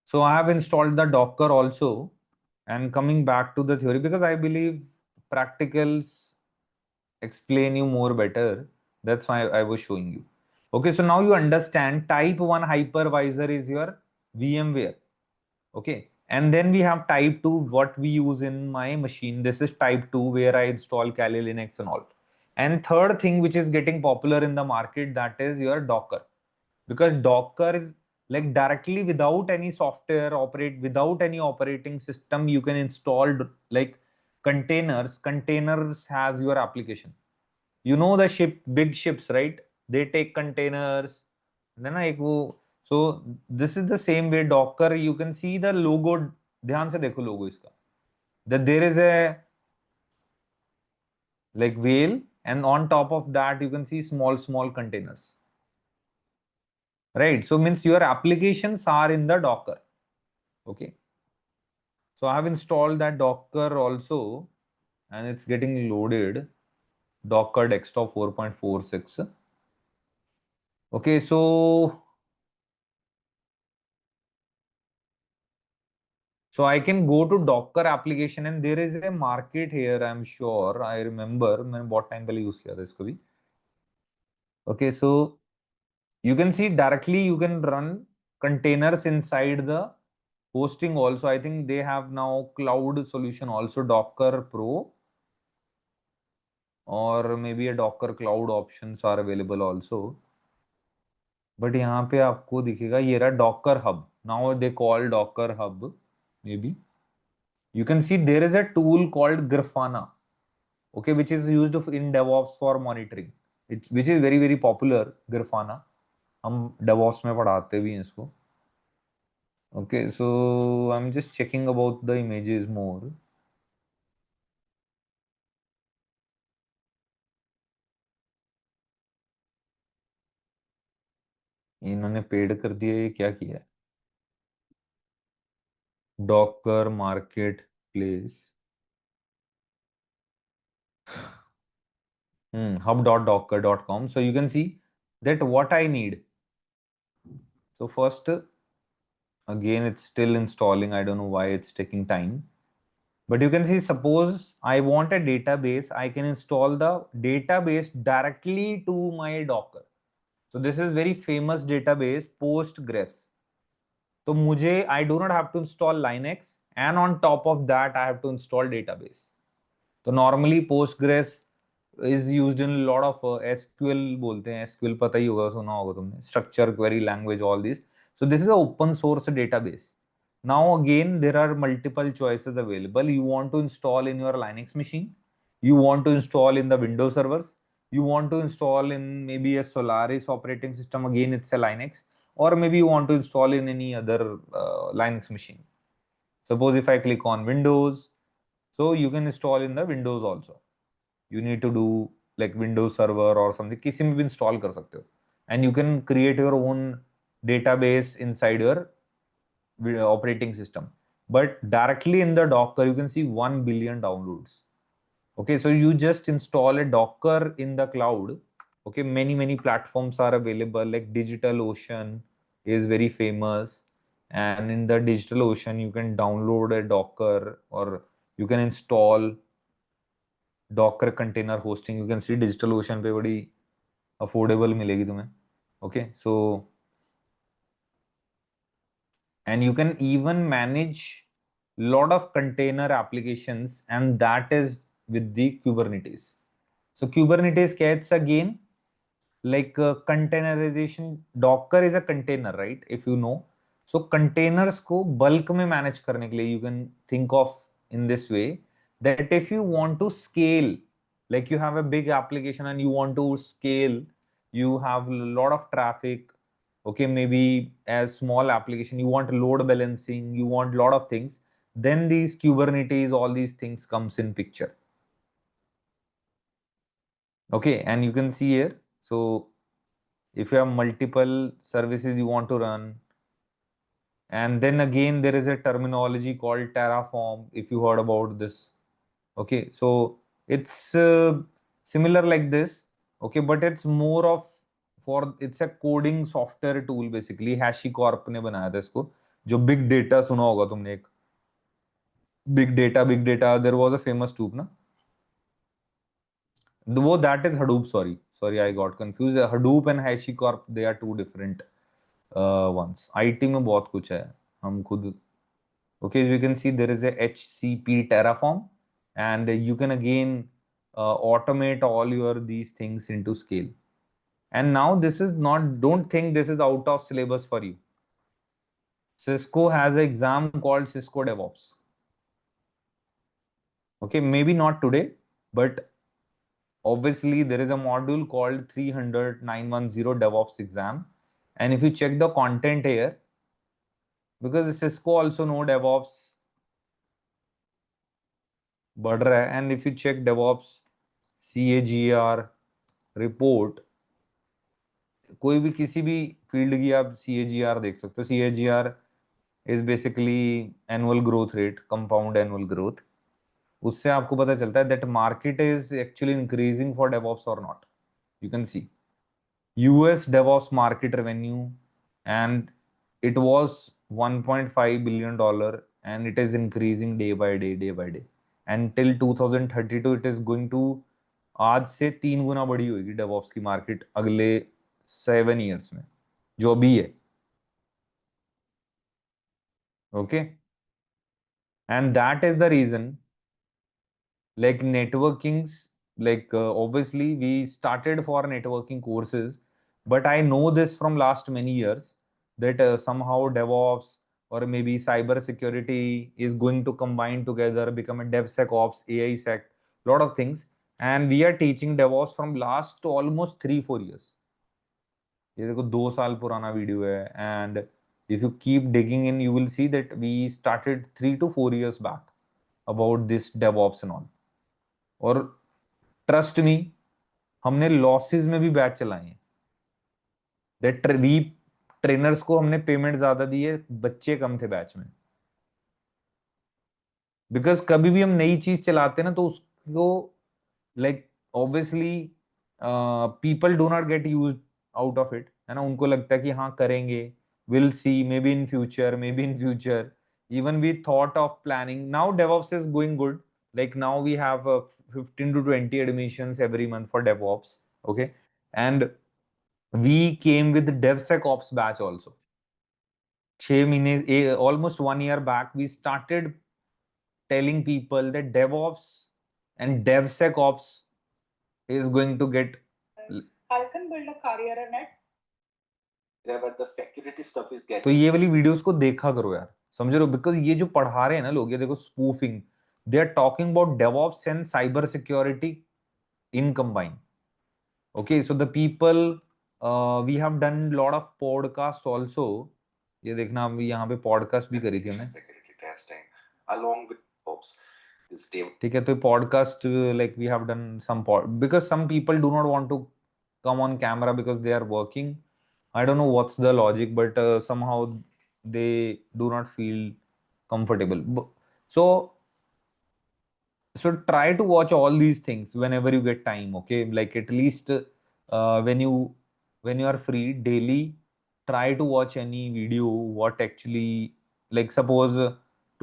so I have installed the Docker also. And coming back to the theory, because I believe practicals explain you more better. That's why I was showing you. Okay, so now you understand type 1 hypervisor is your VMware. Okay, and then we have type 2, what we use in my machine. This is type 2 where I install Kali Linux and all. And third thing which is getting popular in the market, that is your Docker. Because Docker, like directly without any software operate, without any operating system, you can install like containers has your application. You know the big ships, right? They take containers. है ना, एक वो, so this is the same way Docker. You can see the logo. ध्यान से देखो logo इसका. That there is a like whale, and on top of that you can see small containers. Right? So means your applications are in the Docker. Okay. So I have installed that Docker also, and it's getting loaded. Docker desktop 4.46. Okay, so I can go to Docker application, and there is a market here. I'm sure I remember मैंने बहुत time पहले use किया था इसको भी. Okay, so you can see directly you can run containers inside the hosting also. I think they have now cloud solution also, Docker Pro, or maybe a Docker cloud options are available also. But यहाँ पे आपको दिखेगा ये रहा Docker Hub. Now they call Docker Hub maybe. You can see there is a tool called Grafana, okay, which is used in DevOps for monitoring. Which is very popular, Grafana. हम DevOps में पढ़ाते भी हैं इसको. Okay, so I'm just checking about the images more. इन्होंने paid कर दिया, ये क्या किया है? Docker Marketplace. hub.docker.com. So you can see that what I need. So first, again, it's still installing. I don't know why it's taking time. But you can see, suppose I want a database, I can install the database directly to my Docker. So this is very famous database, Postgres. So I do not have to install Linux, and on top of that, I have to install database. So normally Postgres is used in a lot of SQL बोलते हैं, SQL पता ही होगा, सुना होगा तुमने, structure query language, all these. So this is an open source database. Now again, there are multiple choices available. You want to install in your Linux machine, you want to install in the Windows servers, you want to install in maybe a Solaris operating system, again it's a Linux, or maybe you want to install in any other Linux machine. Suppose if I click on Windows, so you can install in the Windows also. You need to do like Windows server or something, किसी में भी install कर सकते हो. And you can create your own database inside your operating system. But directly in the Docker, you can see 1 billion downloads. Okay, so you just install a Docker in the cloud. Okay, many platforms are available, like DigitalOcean is very famous. And in the DigitalOcean, you can download a Docker, or you can install Docker container hosting. You can see DigitalOcean पे बड़ी affordable मिलेगी तुम्हें. Okay, so and you can even manage lot of container applications, and that is with the Kubernetes. So Kubernetes gets again like containerization. Docker is a container, right? If you know, so containers को bulk में manage करने के लिए you can think of in this way, that if you want to scale, like you have a big application and you want to scale, you have a lot of traffic. Okay, maybe a small application, you want load balancing, you want a lot of things, then these Kubernetes, all these things comes in picture. Okay, and you can see here, so if you have multiple services you want to run, and then again there is a terminology called Terraform, if you heard about this. Okay, so it's similar like this. Okay, but it's more of it's a coding software tool basically. HashiCorp ने बनाया था इसको. जो big data सुना होगा तुमने, एक big data, there was a famous tube ना, वो that is Hadoop. Sorry, I got confused. Hadoop and HashiCorp, they are two different ones. IT में बहुत कुछ है, हम खुद. Okay, you can see there is a HCP Terraform, and you can again automate all your these things into scale. And now this is not, don't think this is out of syllabus for you. Cisco has an exam called Cisco DevOps. Okay, maybe not today, but obviously there is a module called 300-910 DevOps exam. And if you check the content here, because Cisco also know DevOps बढ़ रहा है, and if you check DevOps CAGR report, कोई भी किसी भी field की आप CAGR देख सकते हो. CAGR is basically annual growth rate, compound annual growth. उससे आपको पता चलता है that market is actually increasing for DevOps or not. You can see US DevOps market revenue, and it was $1.5 billion, and it is increasing day by day. And till 2032 it is going to, आज से 3 गुना बड़ी होगी DevOps की market अगले 7 years में, जो अभी है. Okay, and that is the reason, like networkings, like obviously we started for networking courses, but I know this from last many years that somehow DevOps or maybe cybersecurity is going to combine together, become a DevSecOps, AISec, lot of things. And we are teaching DevOps from last almost 3-4 years. ये देखो 2 साल पुराना video है. And if you keep digging in, you will see that we started 3 to 4 years back about this DevOps and all. और trust me, हमने losses में भी batch चलाए हैं. दैट वी ट्रेनर्स को हमने पेमेंट ज्यादा दी है, बच्चे कम थे बैच में. बिकॉज कभी भी हम नई चीज चलाते हैं ना, तो उसको like obviously people do not gate use out of it, है ना. उनको लगता है कि हाँ करेंगे, will see, may be in future. Even we thought of planning. Now DevOps is going good. Like now we have 15 to 20 admissions every month for DevOps. Okay. And we came with the DevSecOps batch also. 6 महीने, almost 1 year back, we started telling people that DevOps and DevSecOps is going to get. I can build a career in it. But the security stuff is getting. तो ये वाली videos को देखा करो यार, समझ रहे हो. बिकॉज ये जो पढ़ा रहे हैं ना लोग, ये देखो spoofing, they are talking about DevOps and cyber security in combine. Okay, so the people, we have done lot of podcast also. ये देखना, हम यहाँ पे पॉडकास्ट भी करी थी हमने. ठीक है, तो podcast like we have done some because some people do not want to come on camera because they are working. I don't know what's the logic, but somehow they do not feel comfortable. So try to watch all these things whenever you get time. Okay, like at least when you are free daily, try to watch any video. What actually, like suppose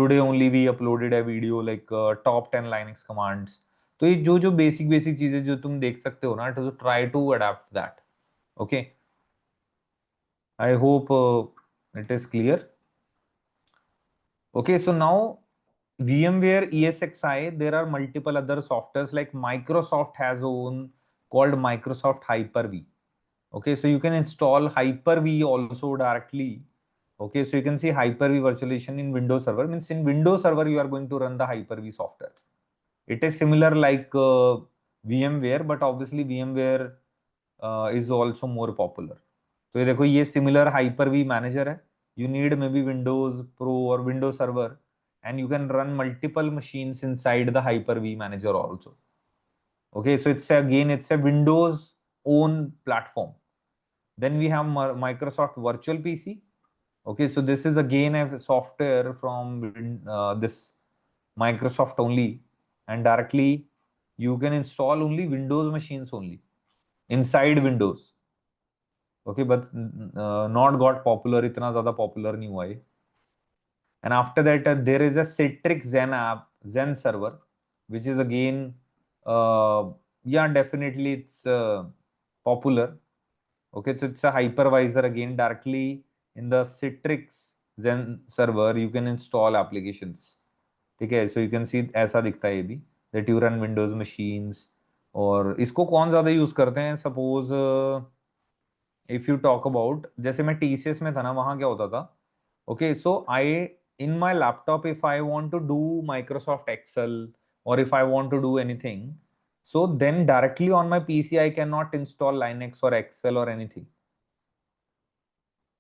today only we uploaded a video like top 10 Linux commands. तो ये जो basic चीजें जो तुम देख सकते हो ना, to try to adapt that. Okay. I hope it is clear. Okay, so now VMware ESXi, there are multiple other softwares, like Microsoft has own called Microsoft Hyper-V. Okay, so you can install Hyper-V also directly. Okay, so you can see Hyper-V virtualization in Windows Server. Means in Windows Server you are going to run the Hyper-V software. It is similar like VMware, but obviously VMware is also more popular. तो ये देखो, ये similar Hyper-V manager है. You need maybe Windows Pro or Windows Server, and you can run multiple machines inside the Hyper-V manager also. Okay, so it's a Windows own platform. Then we have Microsoft Virtual PC. Okay, so this is again a software from this Microsoft only, and directly you can install only Windows machines only inside Windows. Okay, but not got popular, इतना ज़्यादा popular नहीं हुआ ये. And after that, there is a Citrix Zen app, Zen server, which is again Yeah, definitely it's popular. Okay, so it's a hypervisor again directly in the Citrix Zen server. You can install applications. Okay, so you can see ऐसा दिखता है ये भी that you run Windows machines. और इसको कौन ज़्यादा use करते हैं? Suppose if you talk about, जैसे मैं TCS में था ना, वहाँ क्या होता था? Okay, so I in my laptop if I want to do Microsoft Excel or if I want to do anything, so then directly on my PC I cannot install Linux or Excel or anything.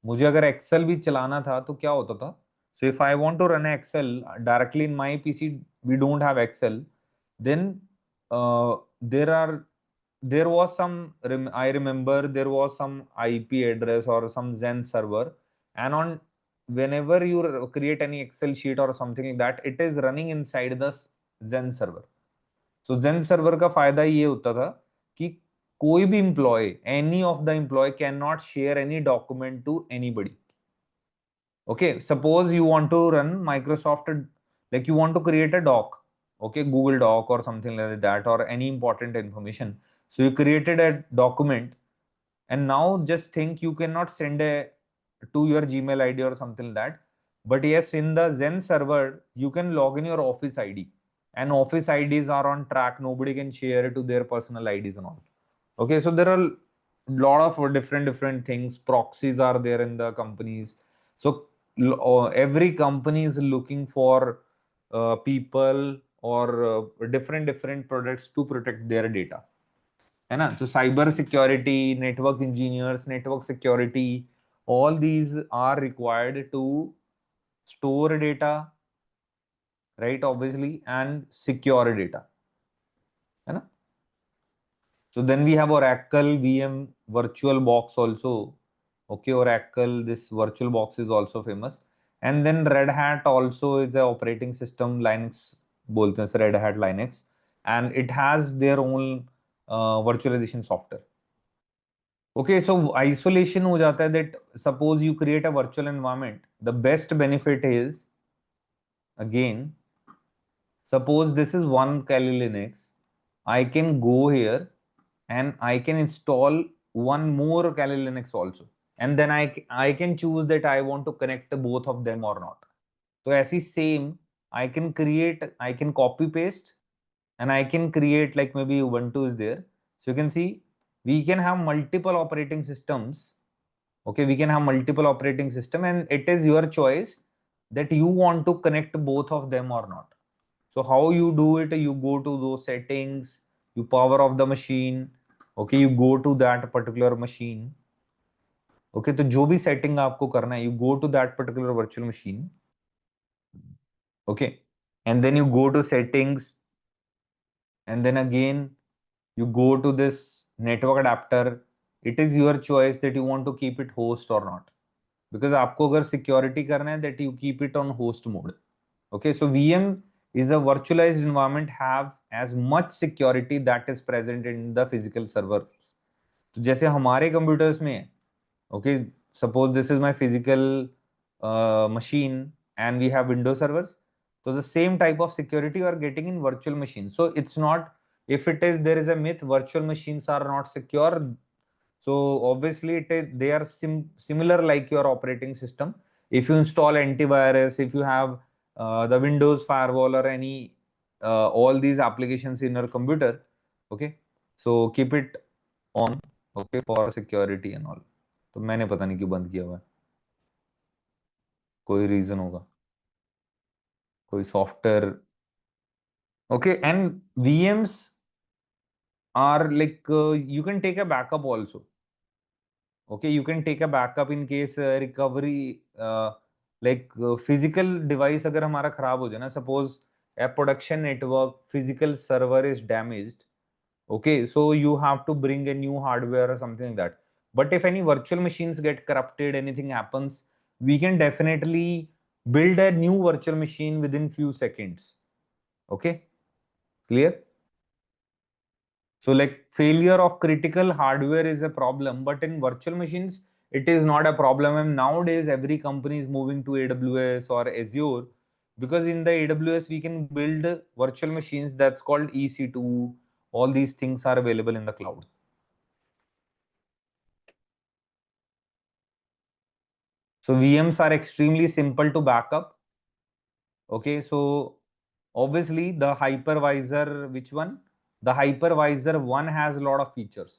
मुझे अगर Excel भी चलाना था तो क्या होता था? So if I want to run Excel directly in my PC, we don't have Excel, then there are there was some I remember there was some IP address or some Zen server, and on whenever you create any Excel sheet or something like that, it is running inside the Zen server. So Zen server का फायदा ये होता था कि कोई भी employee, any of the employee cannot share any document to anybody. Okay, suppose you want to run Microsoft, like you want to create a doc, okay, Google Doc or something like that, or any important information. So you created a document, and now just think you cannot send a to your Gmail ID or something like that. But yes, in the Zen server, you can log in your Office ID, and Office IDs are on track. Nobody can share it to their personal IDs and all. Okay, so there are a lot of different things. Proxies are there in the companies. So every company is looking for people or different products to protect their data. है ना? So cyber security, network engineers, network security, all these are required to store data, right? Obviously, and secure data. है ना? So then we have Oracle VM VirtualBox also. Okay, Oracle, this VirtualBox is also famous. And then Red Hat also is a operating system, Linux बोलते हैं Red Hat Linux, and it has their own virtualization software. Okay, so isolation हो जाता है that suppose you create a virtual environment. The best benefit is, again, suppose this is one Kali Linux, I can go here and I can install one more Kali Linux also. And then I can choose that I want to connect both of them or not. So ऐसी same, I can copy paste and I can create, like maybe Ubuntu is there. So you can see we can have multiple operating systems. Okay, we can have multiple operating system, and it is your choice that you want to connect both of them or not. So how you do it? You go to those settings, you power off the machine. Okay, you go to that particular machine. Okay, तो जो भी setting आपको करना है, you go to that particular virtual machine. Okay, and then you go to settings, and then again you go to this network adapter. It is your choice that you want to keep it host or not, because आपको अगर security करना है, that you keep it on host mode. Okay, so VM is a virtualized environment have as much security that is present in the physical server. तो जैसे हमारे computers में है, okay, suppose this is my physical machine and we have Windows servers. So the same type of security you are getting in virtual machines. So it's not, if it is, there is a myth virtual machines are not secure. So obviously they are similar like your operating system. If you install antivirus, if you have the Windows firewall or any all these applications in your computer, okay, so keep it on, okay, for security and all. तो मैंने पता नहीं क्यों बंद किया हुआ है, कोई रीजन होगा, कोई software. Okay, and VMs are like you can take a backup also. Okay, you can take a backup in case recovery, like physical device अगर हमारा खराब हो जाए ना, suppose a production network physical server is damaged. Okay, so you have to bring a new hardware or something like that. But if any virtual machines get corrupted, anything happens, we can definitely build a new virtual machine within few seconds. Okay, clear? So like failure of critical hardware is a problem, but in virtual machines, it is not a problem. And nowadays, every company is moving to AWS or Azure, because in the AWS, we can build virtual machines that's called EC2 all these things are available in the cloud. So VMs are extremely simple to back up. Okay, so obviously the hypervisor, which one? The hypervisor one has a lot of features.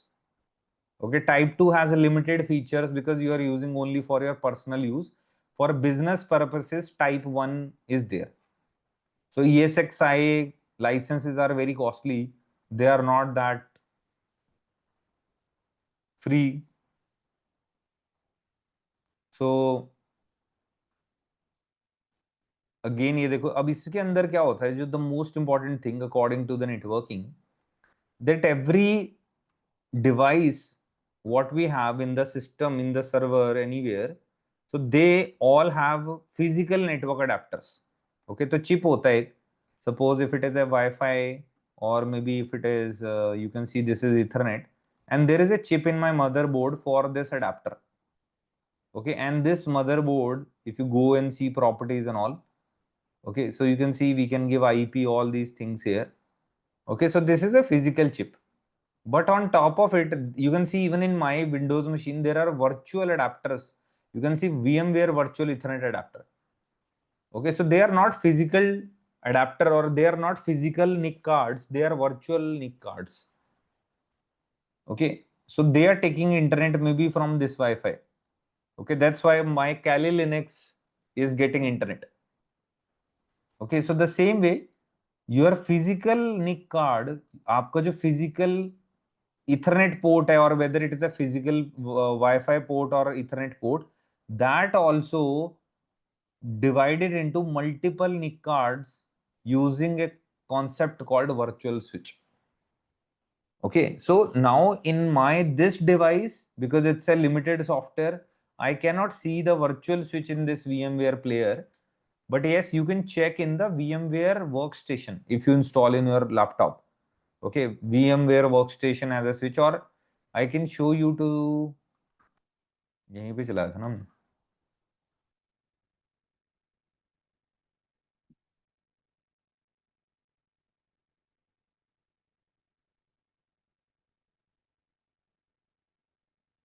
Okay, type 2 has limited features because you are using only for your personal use. For business purposes, type 1 is there. So ESXi licenses are very costly. They are not that free. So again ये देखो, अब इसके अंदर क्या होता है, जो the most important thing according to the networking, that every device what we have in the system, in the server, anywhere, so they all have physical network adapters. Okay, तो chip होता है, suppose if it is a Wi-Fi, or maybe if it is you can see this is Ethernet, and there is a chip in my motherboard for this adapter. Okay, and this motherboard, if you go and see properties and all, okay, so you can see we can give IP, all these things here. Okay, so this is a physical chip. But on top of it, you can see even in my Windows machine, there are virtual adapters. You can see VMware virtual Ethernet adapter. Okay, so they are not physical adapter, or they are not physical NIC cards. They are virtual NIC cards. Okay, so they are taking internet maybe from this Wi-Fi. Okay, that's why my Kali Linux is getting internet. Okay, so the same way, your physical NIC card, आपका जो physical Ethernet port है, or whether it is a physical Wi-Fi port or Ethernet port, that also divided into multiple NIC cards using a concept called virtual switch. Okay, so now in my this device, because it's a limited software, I cannot see the virtual switch in this VMware player. But yes, you can check in the VMware Workstation if you install in your laptop. Okay, VMware Workstation as a switch, or I can show you to, यहीं पे चलाया था ना हमने.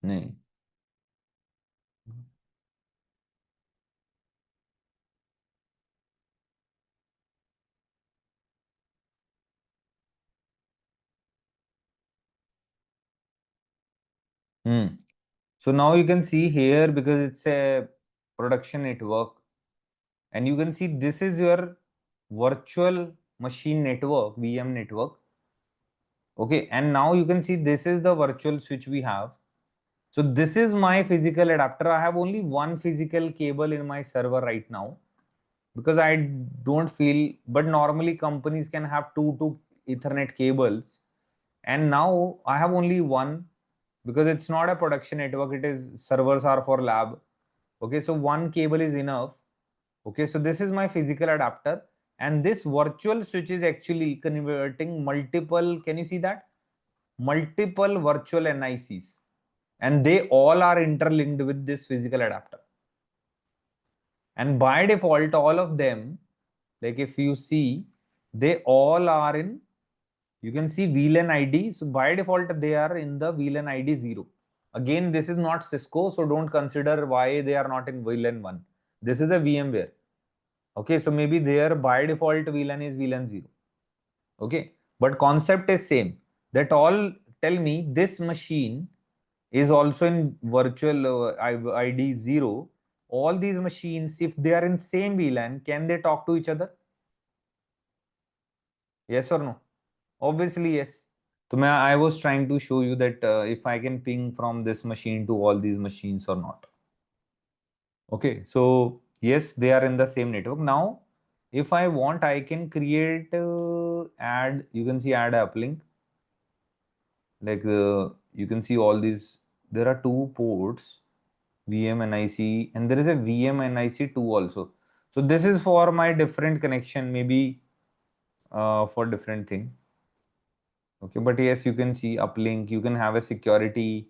नहीं. Hmm. So now you can see here, because it's a production network, and you can see this is your virtual machine network, VM network. Okay, and now you can see this is the virtual switch we have. So this is my physical adapter. I have only one physical cable in my server right now, because I don't feel, but normally companies can have two Ethernet cables, and now I have only one, because it's not a production network, it is servers are for lab. Okay, so one cable is enough. Okay, so this is my physical adapter, and this virtual switch is actually converting multiple, can you see that? Multiple virtual NICs, and they all are interlinked with this physical adapter. And by default, all of them, like if you see, they all are in, you can see VLAN ID. So by default, they are in the VLAN ID 0. Again, this is not Cisco, so don't consider why they are not in VLAN 1. This is a VMware. Okay, so maybe their by default VLAN is VLAN 0. Okay, but concept is same. That all tell me this machine is also in virtual ID 0. All these machines, if they are in same VLAN, can they talk to each other? Yes or no? Obviously, yes. So I was trying to show you that if I can ping from this machine to all these machines or not. Okay, so yes, they are in the same network. Now, if I want, I can create add, you can see add uplink. Like you can see all these, there are two ports, VMNIC, and there is a VMNIC2 also. So this is for my different connection, maybe for different thing. Okay, but yes, you can see uplink, you can have a security,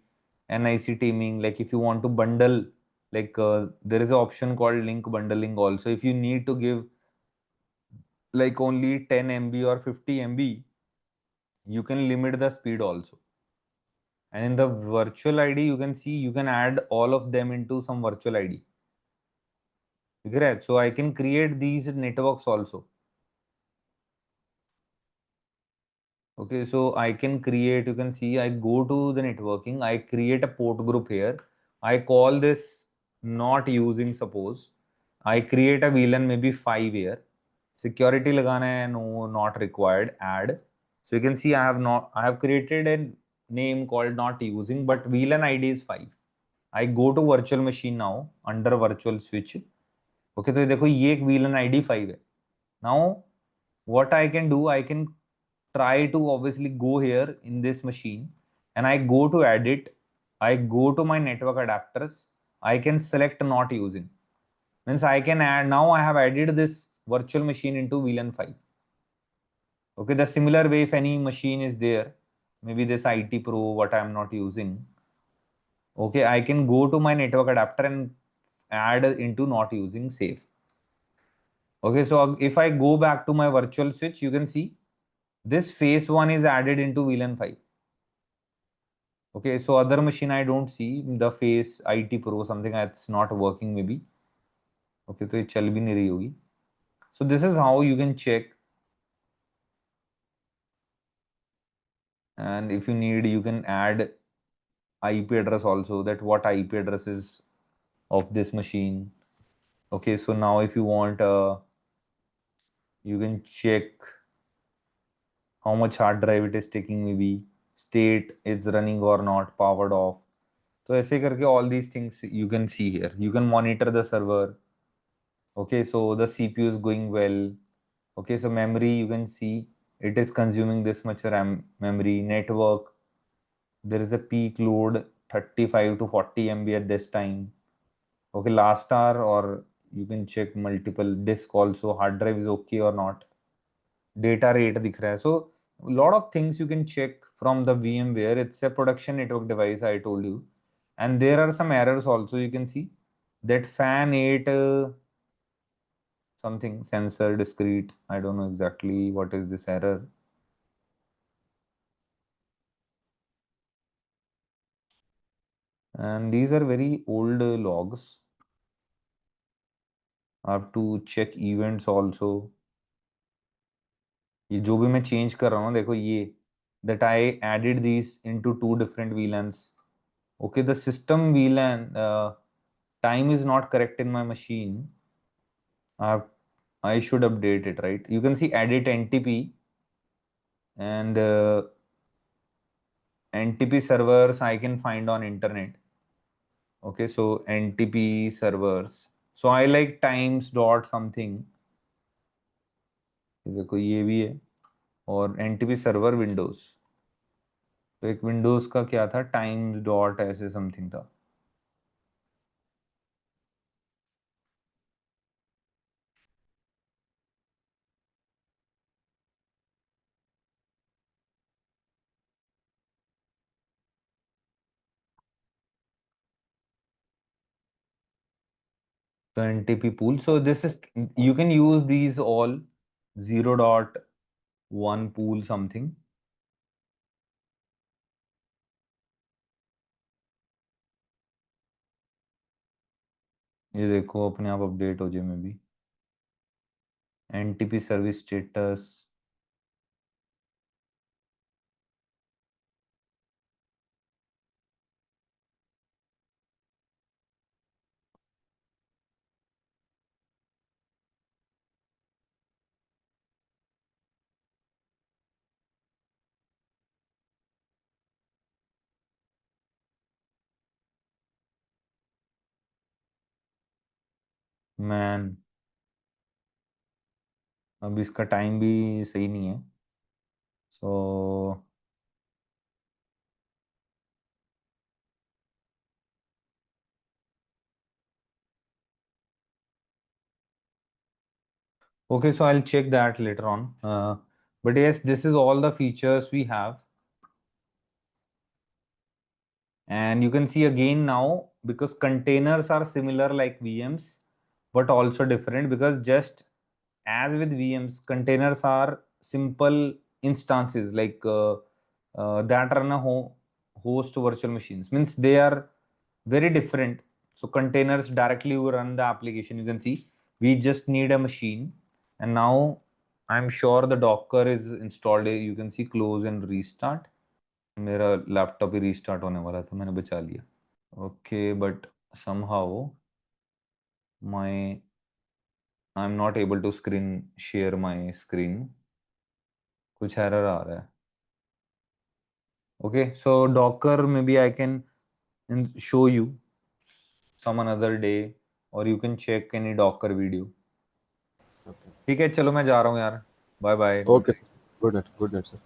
NIC teaming, like if you want to bundle, like there is an option called link bundling also. If you need to give like only 10 MB or 50 MB, you can limit the speed also. And in the virtual ID, you can see you can add all of them into some virtual ID. Correct. So I can create these networks also. Okay, so I can create, you can see I go to the networking, I create a port group here. I call this not using, suppose. I create a VLAN maybe 5 here. Security lagana hai, no, not required, add. So you can see I have created a name called not using, but VLAN ID is 5. I go to virtual machine now under virtual switch. Okay, तो देखो ये एक VLAN ID 5 है. Now what I can do, I can try to obviously go here in this machine and I go to edit. I go to my network adapters. I can select not using. Means I can add, now I have added this virtual machine into VLAN 5. Okay, the similar way if any machine is there, maybe this IT Pro, what I am not using. Okay, I can go to my network adapter and add into not using save. Okay, so if I go back to my virtual switch, you can see this phase 1 is added into VLAN 5. Okay, so other machine I don't see the face IT Pro something that's not working maybe. Okay, तो ये चल भी नहीं रही होगी. So this is how you can check. And if you need, you can add IP address also, that what IP address is of this machine. Okay, so now if you want, you can check how much hard drive it is taking, maybe state it's running or not, powered off. So ऐसे करके all these things you can see here. You can monitor the server. Okay, so the CPU is going well. Okay, so memory, you can see it is consuming this much RAM memory. Network, there is a peak load 35 to 40 MB at this time. Okay, last hour, or you can check multiple disk also, hard drive is okay or not. Data rate दिख रहा है. So a lot of things you can check from the VMware. It's a production network device, I told you. And there are some errors also. You can see that fan 8 something sensor discrete. I don't know exactly what is this error. And these are very old logs. I have to check events also. ये जो भी मैं change कर रहा हूँ देखो ये that I added these into two different VLANs. Okay, the system VLAN time is not correct in my machine. I should update it, right? You can see edit NTP and NTP servers I can find on internet. Okay, so NTP servers. So I like times dot something. देखो ये भी है और NTP server Windows. तो एक Windows का क्या था, times dot ऐसे समथिंग था. So NTP pool. So this is, you can use these all 0.1 pool something. ये देखो अपने आप अपडेट हो जाए में भी. NTP service status. मैन अब इसका टाइम भी सही नहीं है. सो okay, so I'll check that later on. But yes, this is all the features we have. And you can see again now, because containers are similar like VMs, but also different, because just as with VMs, containers are simple instances like that run a host virtual machines, means they are very different. So containers directly run the application. You can see we just need a machine, and now I'm sure the Docker is installed. You can see close and restart. मेरा laptop ही restart होने वाला था, मैंने बचा लिया. Okay, but somehow I'm not able to share my screen. कुछ error आ रहा है. Okay, so Docker maybe I can show you some another day, or you can check any Docker video. Okay. ठीक है, चलो मैं जा रहा हूँ यार. Bye bye. Okay, sir. Good night, sir.